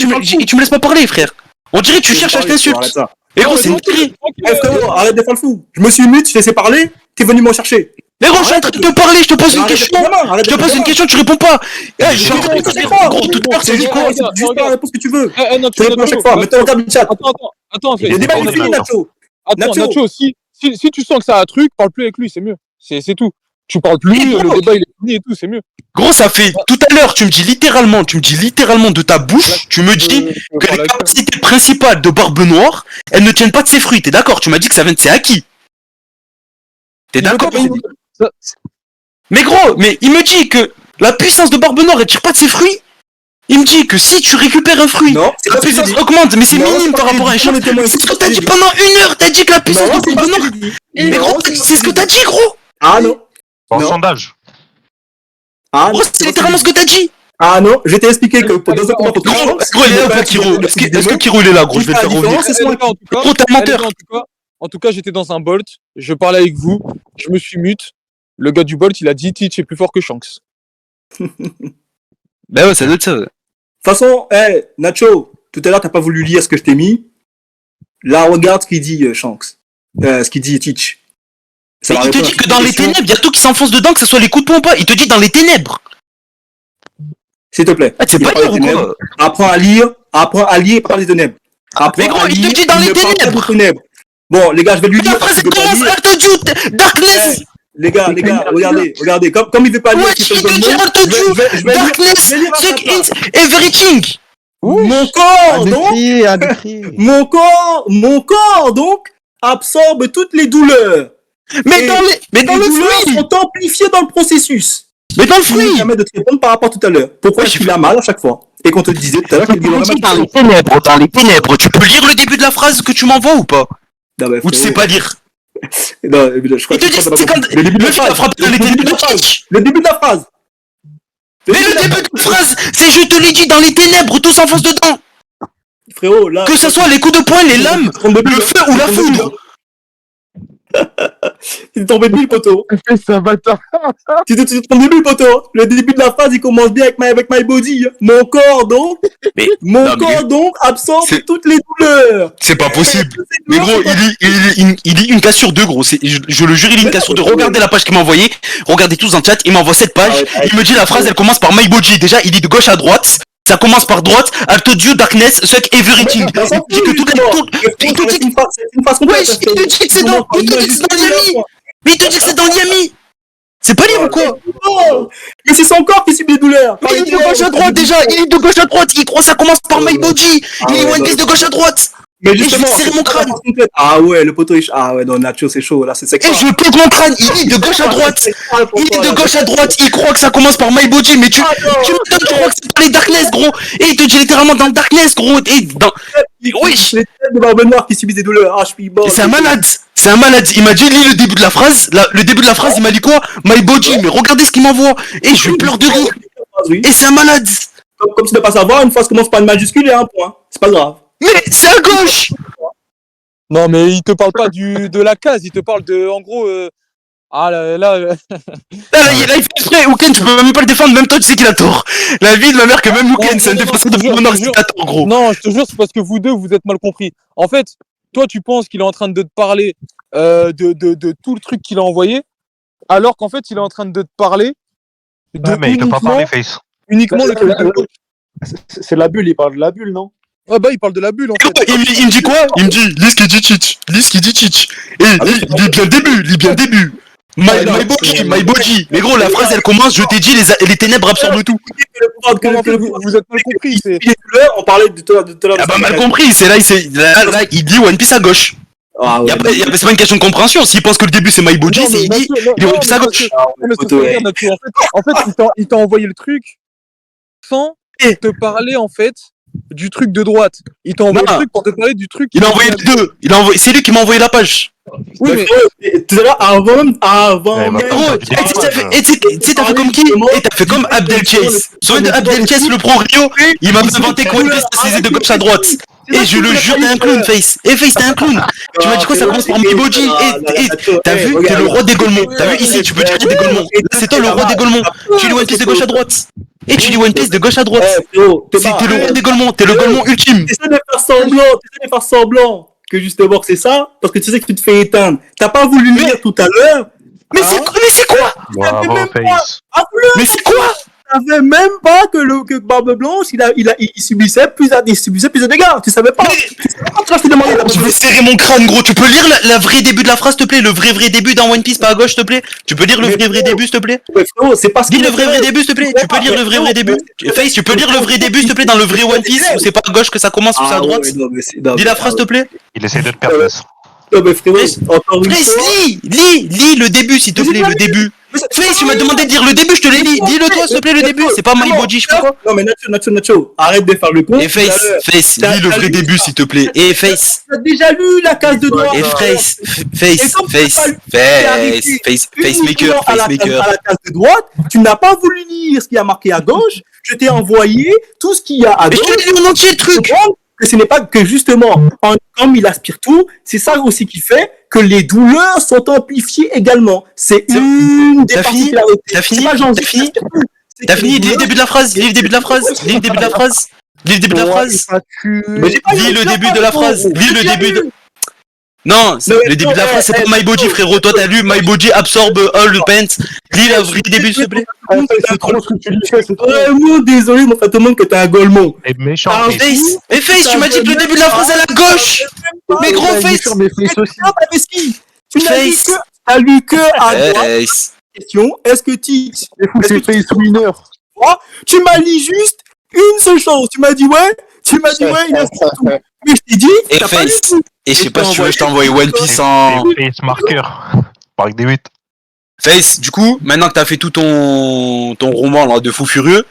A: tu me laisses pas parler, frère. On dirait que tu cherches à t'insulter. Et gros, c'est une connerie.
B: Eh frérot, arrête de faire le fou. Je me suis mute, je t'ai laissé parler, t'es venu me chercher.
A: Mais gros, je suis en train de te parler, je te pose une
B: Arrête de
A: question.
B: faire le gamin, arrête
A: Je
B: de
A: te
B: faire
A: pose
B: le
A: une
B: gamin.
A: question, tu réponds pas. Eh, je suis en train de te
B: C'est
A: dire,
B: quoi
A: gros, tout à l'heure, c'est
B: Juste
A: quoi?
B: pas réponse que tu veux.
E: Non,
B: Tu réponds à chaque fois. Maintenant, regarde le chat.
E: Attends,
B: Le débat est fini, Nacho.
E: Attends,
B: Nacho.
E: Nacho, si tu sens que ça a un truc, parle plus avec lui, c'est mieux. C'est tout. Tu parles plus,
A: Mais
E: le
A: gros.
E: débat il est fini et tout, c'est mieux.
A: Gros, ça fait tout à l'heure, tu me dis littéralement de ta bouche, tu me dis que les capacités principales de Barbe Noire, elles ne tiennent pas de ses fruits. T'es d'accord? Tu m'as dit que ça vient de ses acquis. T'es d'accord? Mais gros, mais il me dit que la puissance de Barbe Noire, elle tire pas de ses fruits. Il me dit que si tu récupères un fruit,
B: Non, c'est
A: la
B: pas ce que
A: puissance
B: j'ai dit.
A: augmente, mais c'est
B: Non,
A: minime
B: c'est
A: par
B: pas
A: rapport à un
B: ce que
A: champ.
B: j'ai dit.
A: C'est ce que t'as dit pendant 1 heure, t'as dit que la puissance
B: Non,
A: de
B: c'est pas
A: Barbe
B: ce
A: Noire.
B: que j'ai dit.
A: Mais
B: Non,
A: gros, c'est ce que t'as dit, gros.
B: Ah non.
G: En
B: Non.
G: sondage.
B: Ah non.
A: Gros, c'est littéralement ce que t'as dit.
B: Ah non, je t'ai expliqué que pour 2 ans contre
A: Gros,
B: Shanks,
A: gros, il est là ou pas, Kiro? Est-ce que Kiro il est là, gros? Je vais te faire revenir.
B: C'est son
E: En tout cas,
A: Gros, t'es un menteur.
E: En tout cas, j'étais dans un Bolt, je parlais avec vous, je me suis mute. Le gars du Bolt, il a dit Teach est plus fort que Shanks.
A: Bah ouais, ça doit être ça.
B: De toute façon, Nacho, tout à l'heure, t'as pas voulu lire ce que je t'ai mis. Là, regarde ce qu'il dit, Shanks. Ce qu'il dit Teach. Ça
A: Mais
B: va
A: il te
B: répondre
A: dit
B: à
A: que
B: toutes
A: dans
B: tes
A: les
B: questions.
A: ténèbres, il y a tout qui s'enfonce dedans, que ce soit les coups de poing ou pas. Il te dit dans les ténèbres.
B: S'il te plaît.
A: Ah, c'est
B: Il
A: pas
B: parle
A: dur
B: des
A: ou
B: ténèbres.
A: quoi?
B: Apprends à lire et parle des ténèbres. Apprends
A: Mais gros,
B: à
A: il te
B: lire,
A: dit dans les
B: ne parle pas
A: ténèbres.
B: des ténèbres. Bon, les gars, je vais lui
A: La
B: lire.
A: phrase
B: parce qu'il veut pas
A: commence
B: lire.
A: After You, Darkness.
B: Les gars, regardez. Comme il veut pas lire,
A: What
B: qu'il
A: you
B: fait le
A: do,
B: mot,
A: After You,
B: je vais lire-
A: Darkness,
B: je vais lire à sa
A: Suck
B: place.
A: Int, Everything.
B: Mon corps, donc,
H: Un décrit.
B: mon corps, donc, absorbe toutes les douleurs.
A: Mais
B: Et
A: dans
B: les
A: le
B: douleurs
A: fruit.
B: sont amplifiées dans le processus.
A: Mais dans le
B: Ce qui me
A: fruit.
B: permet de te répondre par rapport à tout à l'heure. Pourquoi
A: Ouais,
B: est-ce
A: je
B: qu'il a mal à chaque fois? Et qu'on te disait tout à l'heure qu'il
A: Il
B: aurait
A: me dit
B: mal.
A: dans les ténèbres, tu peux lire le début de la phrase que tu m'envoies ou pas?
B: Non, mais
A: Ou tu sais
B: frérot.
A: pas lire?
B: Non, je crois
A: Il te dit
B: que
A: c'est quand
B: le début de
A: le
B: la
A: fil a
B: phrase.
A: frappé dans les
B: Le début de
A: ténèbres.
B: la phrase. Le début de la phrase.
A: Mais le début de la phrase, c'est je te l'ai dit dans les ténèbres, tout s'enfonce dedans.
B: Frérot, là.
A: Que ce soit les coups de poing, les lames, le feu ou la foudre.
B: t'es tombé de lui, le poteau.
E: C'est un bâtard.
B: Tu t'es tombé de lui, le poteau. Le début de la phrase, il commence bien avec my body. Mon corps, donc,
A: Mais,
B: mon
A: non, mais
B: corps, donc, absorbe
A: c'est-
B: toutes les douleurs.
A: c'est pas possible. Mais gros, il lit une case sur deux, gros. Je le jure, il lit une case sur deux. Regardez la page qu'il m'a envoyée. Regardez tous dans le chat. Il m'envoie cette page. Il me dit la phrase, elle commence par my body. Déjà, il lit de gauche à droite. Ça commence par droite. I told you darkness, suck everything. Il me dit que tout il te dit
B: C'est une phrase complète.
A: Wesh, il te dit que c'est dans Yami. Mais il te dit que c'est dans Yami. C'est pas lire ou quoi?
B: Oh, mais c'est son corps qui subit des douleurs.
A: Mais il lit de gauche à droite déjà. Il lit de gauche à droite. Il croit que ça commence par my body. Il lit One Piece de gauche à droite.
B: Mais
A: Et je vais
B: justement,
A: te serrer mon crâne.
B: ah ouais, le poteau, ah ouais, non, Nacho, c'est chaud, là, c'est sexy.
A: Et je pète mon crâne. Il lit de gauche à droite. Il est de gauche à droite, il croit que ça commence par My Body, mais tu m'étonnes, tu crois que c'est par les Darkness, gros. Et il te dit littéralement dans le Darkness, gros. Et dans... Wesh.
B: Les têtes de Barbe Noire qui subissent des douleurs. Ah, je suis bon.
A: Et c'est un malade. C'est un malade. Il m'a dit, lis le début de la phrase. Le début de la phrase, il m'a dit quoi? My Body. Mais regardez ce qu'il m'envoie. Et je pleure de rire.
B: Oui.
A: Et c'est un malade.
B: Comme tu ne peux pas savoir, une phrase commence par une majuscule et un point. C'est pas grave.
A: Mais c'est à gauche.
E: Non, mais il te parle pas de la case, il te parle de, en gros, ah là,
A: Là, il fait exprès. Ouken, tu peux même pas le défendre. Même toi, tu sais qu'il a tort. La vie de ma mère que même Ouken, c'est un défenseur de Barbe Noire, c'est qu'il a tort, gros.
E: non, je te jure, c'est parce que vous deux, vous êtes mal compris. En fait, toi, tu penses qu'il est en train de te parler de tout le truc qu'il a envoyé, alors qu'en fait, il est en train de te parler de
G: Ouais, mais il peut pas parler, Face.
E: uniquement le truc de gauche.
F: C'est la bulle, il parle de la bulle, non?
E: Ouais, bah, il parle de la bulle, en fait.
A: Il me dit quoi? Il me dit, lis ce qu'il dit Cheech. Lis ce qu'il dit Cheech. Et lis bien le début, lis bien le début. My body. Mais gros, la phrase elle commence, je t'ai dit, les ténèbres absorbent tout.
E: Non, en fait, vous êtes mal compris. C'est...
B: Les douleurs, on parlait de tout à l'heure.
A: Ah bah mal compris, c'est là, il dit One Piece à gauche.
B: Ah
A: Et
B: ouais.
A: après, c'est pas une question de compréhension. S'il pense que le début c'est My Body, c'est il dit, il est One Piece à gauche.
E: Mais c'est ça, Nacho. En fait, il t'a envoyé le truc sans te parler, en fait, du truc de droite. Il t'a envoyé
A: Non.
E: le truc pour te parler du truc.
A: Il a envoyé les deux. C'est lui qui m'a envoyé la page.
E: Oui, mais
B: Tout à l'heure, avant
G: Ouais,
B: même.
A: Gros, tu sais, t'as fait comme qui? Et t'as fait comme Abdel Chase. Souviens de Abdel Chase, le pro Rio? Il m'a inventé quoi? Il de gauche à droite. Et je le jure, t'es un clown, Face. Et Face, t'es un clown. Tu m'as dit quoi? Ça commence par My Body. Et t'as vu? T'es le roi des Golemons. T'as vu ici? Tu peux dire des Golemons. C'est toi le roi des Golemons. Tu lis One Piece de gauche à droite. Et tu lis One Piece de gauche à droite. T'es le roi des Golemons. T'es le Golemon ultime.
B: T'essaies de faire semblant que justement que c'est ça, parce que tu sais que tu te fais éteindre. T'as pas voulu lire tout à l'heure.
A: Mais c'est quoi?
G: Bravo,
B: même
G: Face.
A: Mais c'est quoi?
B: Tu savais même pas que Barbe Blanche, il subissait plus de dégâts. Tu savais pas. Tu as demandé
A: Je vais serrer mon crâne, gros. Tu peux lire la vraie début de la phrase, s'il te plaît? Le vrai début dans One Piece, pas à gauche, s'il te plaît? Tu peux lire le vrai début, s'il te plaît?
B: C'est pas ce
A: Dis
B: qu'il
A: le
B: veut
A: vrai
B: faire.
A: début, s'il te plaît? Tu peux lire le vrai début? Face, tu peux lire le vrai début, s'il te plaît, dans le vrai One Piece? Ou c'est pas à gauche que ça commence ou c'est à droite? Dis la phrase, s'il te plaît?
G: Il essaie de te perdre, Face.
B: Non, mais frérot, encore une
A: Face,
B: fois.
A: lis le début, s'il te plaît, le début. Face, tu m'as demandé de dire le début, je te l'ai dit. Dis-le toi, s'il te plaît, le début. C'est pas My Body, je sais pas quoi.
B: Non, mais Nacho, arrête de faire le con.
A: Et Face, lis le vrai début, s'il te plaît. Et Face.
B: Tu as déjà lu la case de droite.
A: Et Face, Facemaker.
B: À la case de droite, tu n'as pas voulu lire ce qui a marqué à gauche. Je t'ai envoyé tout ce qu'il y a à
A: Mais
B: gauche.
A: je te l'ai dit en entier, le truc.
B: Que ce n'est pas que justement, comme il aspire tout, c'est ça aussi qui fait que les douleurs sont amplifiées également. C'est une des
A: T'as fini?
B: particularités.
A: T'as fini?
B: C'est pas Jean-Jacques
A: T'as fini?
B: qui aspire tout. C'est
A: T'as
B: que
A: fini?
B: les
A: Lis le
B: douleurs-
A: début de la phrase. Lis le début de la phrase. Lis le début de la phrase. Lis le début de la phrase.
B: Mais j'ai pas
A: Lis
B: lu
A: le
B: ça,
A: début de la phrase. Lis le
B: J'ai
A: début
B: lu.
A: de. Non, le début de la phrase, c'est pas My Body, frérot. Toi, t'as lu My Body absorbe all the paint. Lis le vrai début, s'il te plaît.
F: C'est trop ce que tu dis, c'est trop.
B: Vraiment désolé, mon frère, tout le monde, que t'es un golemon.
G: Et méchant,
B: Ah,
G: Face.
A: Face, et Face, tu m'as dit que le début de la phrase est à la gauche. Mais gros Face.
F: Mais Face aussi.
B: Tu n'as lu
A: Face.
B: que, t'as lu que à droite.
A: Face.
B: Question, est-ce que Tite,
F: C'est fou, c'est Face winner.
B: tu m'as dit juste une seule chose. Tu m'as dit ouais, il a tout. Mais je t'ai dit,
A: Et
B: t'as pas lu
A: Face.
B: tout.
A: Et je sais pas si tu veux, je t'ai envoyé One Piece en.
G: Et Face marqueur. Parc des 8.
A: Face, du coup, maintenant que t'as fait tout ton roman là de fou furieux,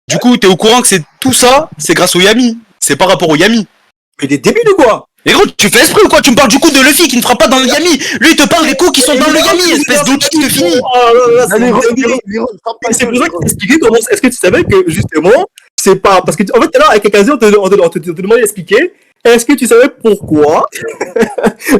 A: du coup, t'es au courant que c'est tout ça, c'est grâce au Yami. C'est par rapport au Yami.
B: Mais des débiles ou quoi?
A: Et gros, tu fais esprit ou quoi? Tu me parles du coup de Luffy qui ne fera pas dans le Yami. Lui, il te parle des coups qui sont dans le Yami, espèce d'autiste fini.
B: Oh là là, c'est
F: Allez,
B: une dinguerie. C'est pour ça que je t'expliquais comment. Est-ce que tu savais que justement, c'est pas. Parce que en fait, tout à l'heure, avec Akazi, on te demandait d'expliquer. est-ce que tu savais pourquoi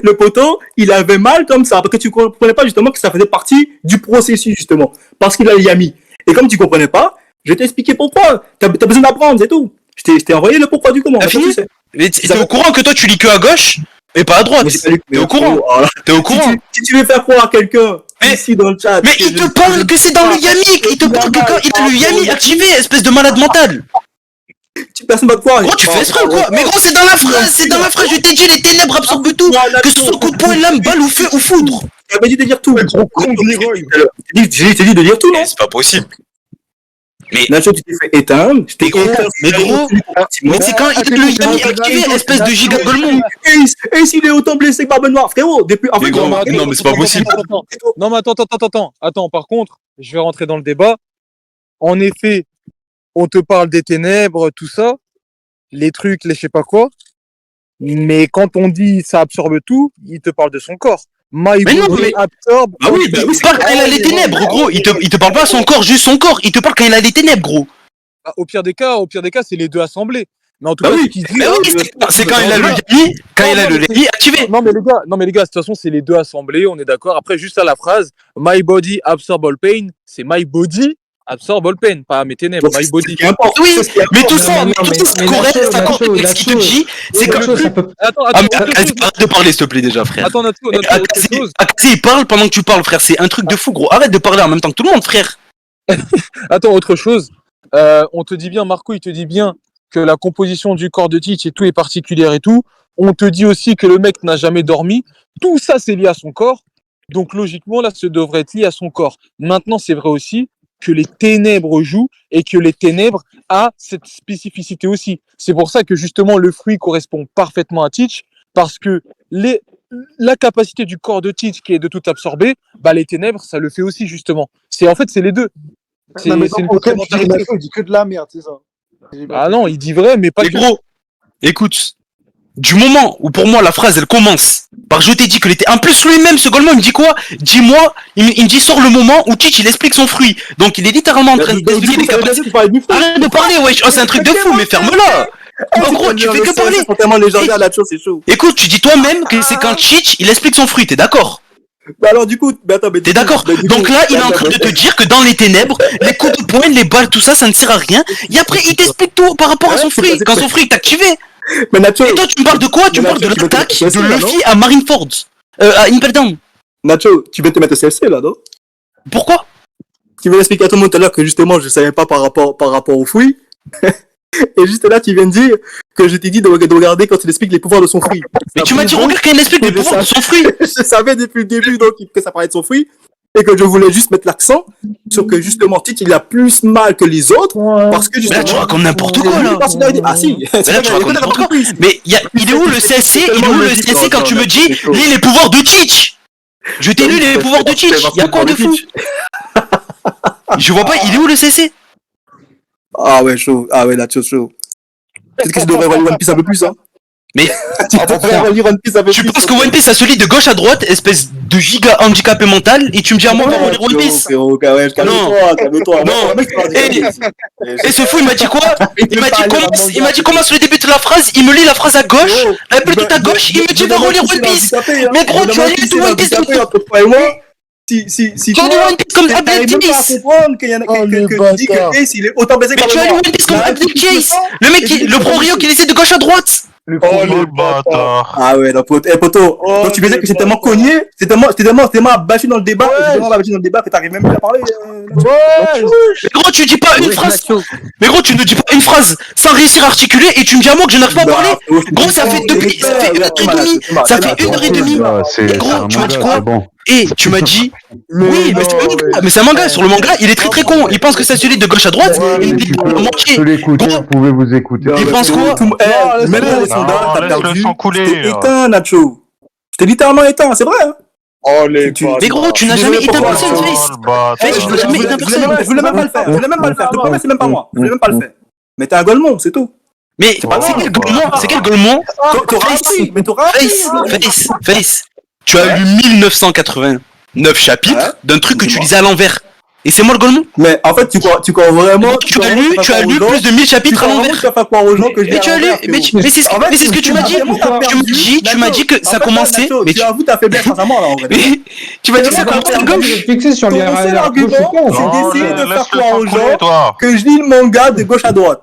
B: le poteau, il avait mal comme ça? Parce que tu comprenais pas justement que ça faisait partie du processus, justement. Parce qu'il a les yamis. Et comme tu comprenais pas, je t'ai expliqué pourquoi. T'as besoin d'apprendre, c'est tout. Je t'ai envoyé le pourquoi du comment.
A: T'as fini?
B: Tu sais.
A: Mais t'es au courant que toi tu lis que à gauche et pas à droite. T'es au courant? T'es au courant?
B: Si tu veux faire croire à quelqu'un
A: Mais-
B: ici dans le chat.
A: Mais il te parle que c'est dans le Yami. Il te parle que quand il a le Yami activé, espèce de malade mental.
B: Personne va te croire.
A: Gros, tu fais exprès ou quoi? Mais gros, c'est dans la phrase, c'est dans la phrase. Je t'ai dit, les ténèbres absorbent tout. Que ce soit coup de poing, lame, balle ou feu ou foudre.
B: J'avais dit de dire tout.
F: Gros con de Leroy.
B: J'ai dit de dire tout, non?
A: C'est pas possible.
B: Nacho, tu t'es fait éteindre. Je t'ai
A: Mais gros,
B: éteint.
A: mais gros, mais c'est quand il a le Yami activé, espèce de giga golemon.
B: Et s'il est autant blessé que Barbe Noire, frérot, depuis. En
A: Mais
B: fait,
A: gros,
E: Non,
A: non, mais c'est pas possible.
E: Non, mais attends, par contre, je vais rentrer dans le débat. En effet, on te parle des ténèbres, tout ça, les trucs, les je sais pas quoi. Mais quand on dit ça absorbe tout, il te parle de son corps. My
A: Mais non,
E: body
A: mais-
E: absorbe.
A: Ah oui, bah, il parle quand il a les ténèbres, gros. Il te parle pas son corps, juste son corps. Il te parle quand il a les ténèbres, gros.
E: Ah, au pire des cas, c'est les deux assemblés. Mais en tout
B: Bah
E: cas,
B: oui.
E: ce qu'il dit.
A: Mais oui, c'est quand il a le Yami, quand il a le Yami activé.
E: Non mais les gars, de toute façon, c'est les deux assemblés, on est d'accord. Après, juste à la phrase, my body absorb all pain, c'est my body absorb all pain, pas mes ténèbres, my body.
A: Oui, mais tout ça,
D: non,
A: mais tout
D: mais-
A: ça, c'est
D: mais
A: correct,
D: Nacho,
A: c'est correct.
D: Nacho,
A: Ce qu'il te dit, c'est que.
D: Nacho, ça peut-
E: Attends,
A: Ah, mais
E: autre chose.
A: arrête de parler, s'il te plaît, déjà, frère.
E: Attends, Nacho, autre chose.
A: Akasi, il parle pendant que tu parles, frère. C'est un truc de fou, gros. Arrête de parler en même temps que tout le monde, frère.
E: Attends, autre chose. On te dit bien, Marco, il te dit bien que la composition du corps de Titch et tout est particulière et tout. On te dit aussi que le mec n'a jamais dormi. Tout ça, c'est lié à son corps. Donc, logiquement, là, ça devrait être lié à son corps. Maintenant, c'est vrai aussi que les ténèbres jouent et que les ténèbres a cette spécificité aussi. C'est pour ça que, justement, le fruit correspond parfaitement à Titch parce que la capacité du corps de Titch qui est de tout absorber, bah, les ténèbres, ça le fait aussi, justement. C'est les deux. C'est
F: Non, mais
E: une
F: dans le cas,
E: complémentarité.
F: il dit que de la merde, c'est ça.
E: Ah non, il dit vrai, mais pas
A: Mais
E: que.
A: gros, écoute. Du moment où pour moi la phrase elle commence par je t'ai dit que l'été. En plus lui-même ce Golemon il me dit quoi? Dis-moi, il me dit sort le moment où Titch il explique son fruit. Donc il est littéralement en train d'expliquer les capacités. Arrête de parler, wesh. Oh, c'est un truc de fou, mais ferme-la. En gros, tu fais que parler.
B: C'est tellement légendaire, Nacho, c'est chaud.
A: Écoute, tu dis toi-même que c'est quand Titch il explique son fruit, t'es d'accord?
B: Bah alors, du coup, attends, mais.
A: T'es d'accord? Donc là, il est en train de te dire que dans les ténèbres, les coups de poing, les balles, tout ça, ça ne sert à rien. Et après, il t'explique tout par rapport à son fruit. Quand son fruit est activé.
B: Mais Nacho,
A: Et toi, tu me parles de quoi? Tu me
B: Mais
A: parles de
B: Nacho,
A: l'attaque
B: tu veux te
A: de
B: mettre
A: Luffy à Marineford. À Impel Down.
B: Nacho, tu veux te mettre au CFC, là, non?
A: Pourquoi?
B: Tu veux expliquer à tout le monde tout à l'heure que justement, je savais pas par rapport aux fruits. Et juste là, tu viens de dire que je t'ai dit de regarder quand il explique les pouvoirs de son fruit.
A: Mais tu m'as dit, regarde quand il explique les pouvoirs de son fruit.
B: Je savais depuis le début donc que ça parlait de son fruit et que je voulais juste mettre l'accent sur que justement Titch il a plus mal que les autres parce que
A: Mais là, tu
B: justement
A: racontes n'importe quoi, là.
B: Ah si,
A: Mais là, tu racontes n'importe quoi. Mais il est où le CSC? Il est où le CSC quand tu me dis, lis les pouvoirs de Titch? Je t'ai lu les pouvoirs de Titch. Y'a quoi de fou? Je vois pas, il est où le CSC?
B: Ah ouais, chaud. Ah ouais, là, chaud. Peut-être que tu devrais relire One Piece un peu plus, hein.
A: Mais
B: Tu devrais relire One Piece un peu
A: tu
B: plus.
A: penses que One Piece ça se lit de gauche à droite, espèce de giga handicapé mental, et tu me dis à moi de relire One Piece?
B: Frérot, ouais, calme-toi.
A: Non. Et ce fou il m'a dit quoi? Il m'a dit commence le début de la phrase, il me lit la phrase à gauche, un peu tout à gauche, il me dit va relire One Piece. Mais gros, tu as lu tout One Piece
B: entre toi et moi. Si
A: Tu as lu One Piece comme Abdel
B: t'arrives même pas à
A: Chase.
B: comprendre qu'il y en a que dis que Ace il est autant baisé
A: Mais
B: par
A: tu as lu
B: le
A: One Piece comme Abdel Chase. Le mec, le pro Rio qui essaie de gauche à droite.
G: Oh le bâtard.
B: Ah ouais, donc, poto, donc tu veux dire que c'est tellement cogné, c'est tellement abattu dans le débat, que t'arrives même plus à parler.
A: Mais gros, tu dis pas une phrase. Mais gros, tu ne dis pas une phrase sans réussir à articuler et tu me dis à moi que je n'arrive pas à parler. Gros, ça fait 1h30. Ça fait 1h30.
G: Ah, c'est
A: Gros,
G: un
A: tu m'as dit
G: manga,
A: quoi?
G: c'est bon.
A: Et tu m'as dit, oui, mais c'est un manga. Sur le manga, il est très très con. Il pense que ça se lit de gauche à droite. Il me dit
H: Tu
A: à moitié.
H: peux l'écouter,
A: Gros.
H: vous pouvez vous écouter.
A: Il pense quoi?
B: Même dans les
G: Non,
B: sondages, t'as
G: laisse-le
B: perdu.
G: sang couler,
B: Je t'ai
G: là.
B: éteint, Nacho. Je t'ai littéralement éteint, c'est vrai, hein.
F: Oh les
A: Mais gros, tu n'as jamais éteint personne,
G: Oh
A: Face.
G: le bâtard.
A: Face, tu n'as jamais éteint personne.
B: Je voulais même pas le faire. Je te promets, c'est même pas moi. Je voulais même pas le faire. Mais t'es un golemon, c'est tout.
A: Mais c'est quel Golemon? C'est quel Golemon?
B: T'auras appris, mais t'auras appris.
A: Face. Tu as lu 1989 chapitres d'un truc que tu lisais à l'envers. et c'est moi le Golemon.
B: Mais en fait, tu crois vraiment.
A: Tu as lu plus de 1000 chapitres à l'envers.
B: Tu vas pas croire aux gens que je
A: Mais tu as lu, mais c'est ce que tu m'as dit. Tu m'as dit que ça commençait. Mais
B: tu avoues ta faiblesse face à moi là en vrai.
A: tu m'as dit que ça commençait à gauche.
D: Fixé sur les
B: Ton seul argument, c'est d'essayer de faire
G: laisse-le
B: croire aux
G: tranquille,
B: gens
G: toi.
B: que je lis le manga de gauche à droite.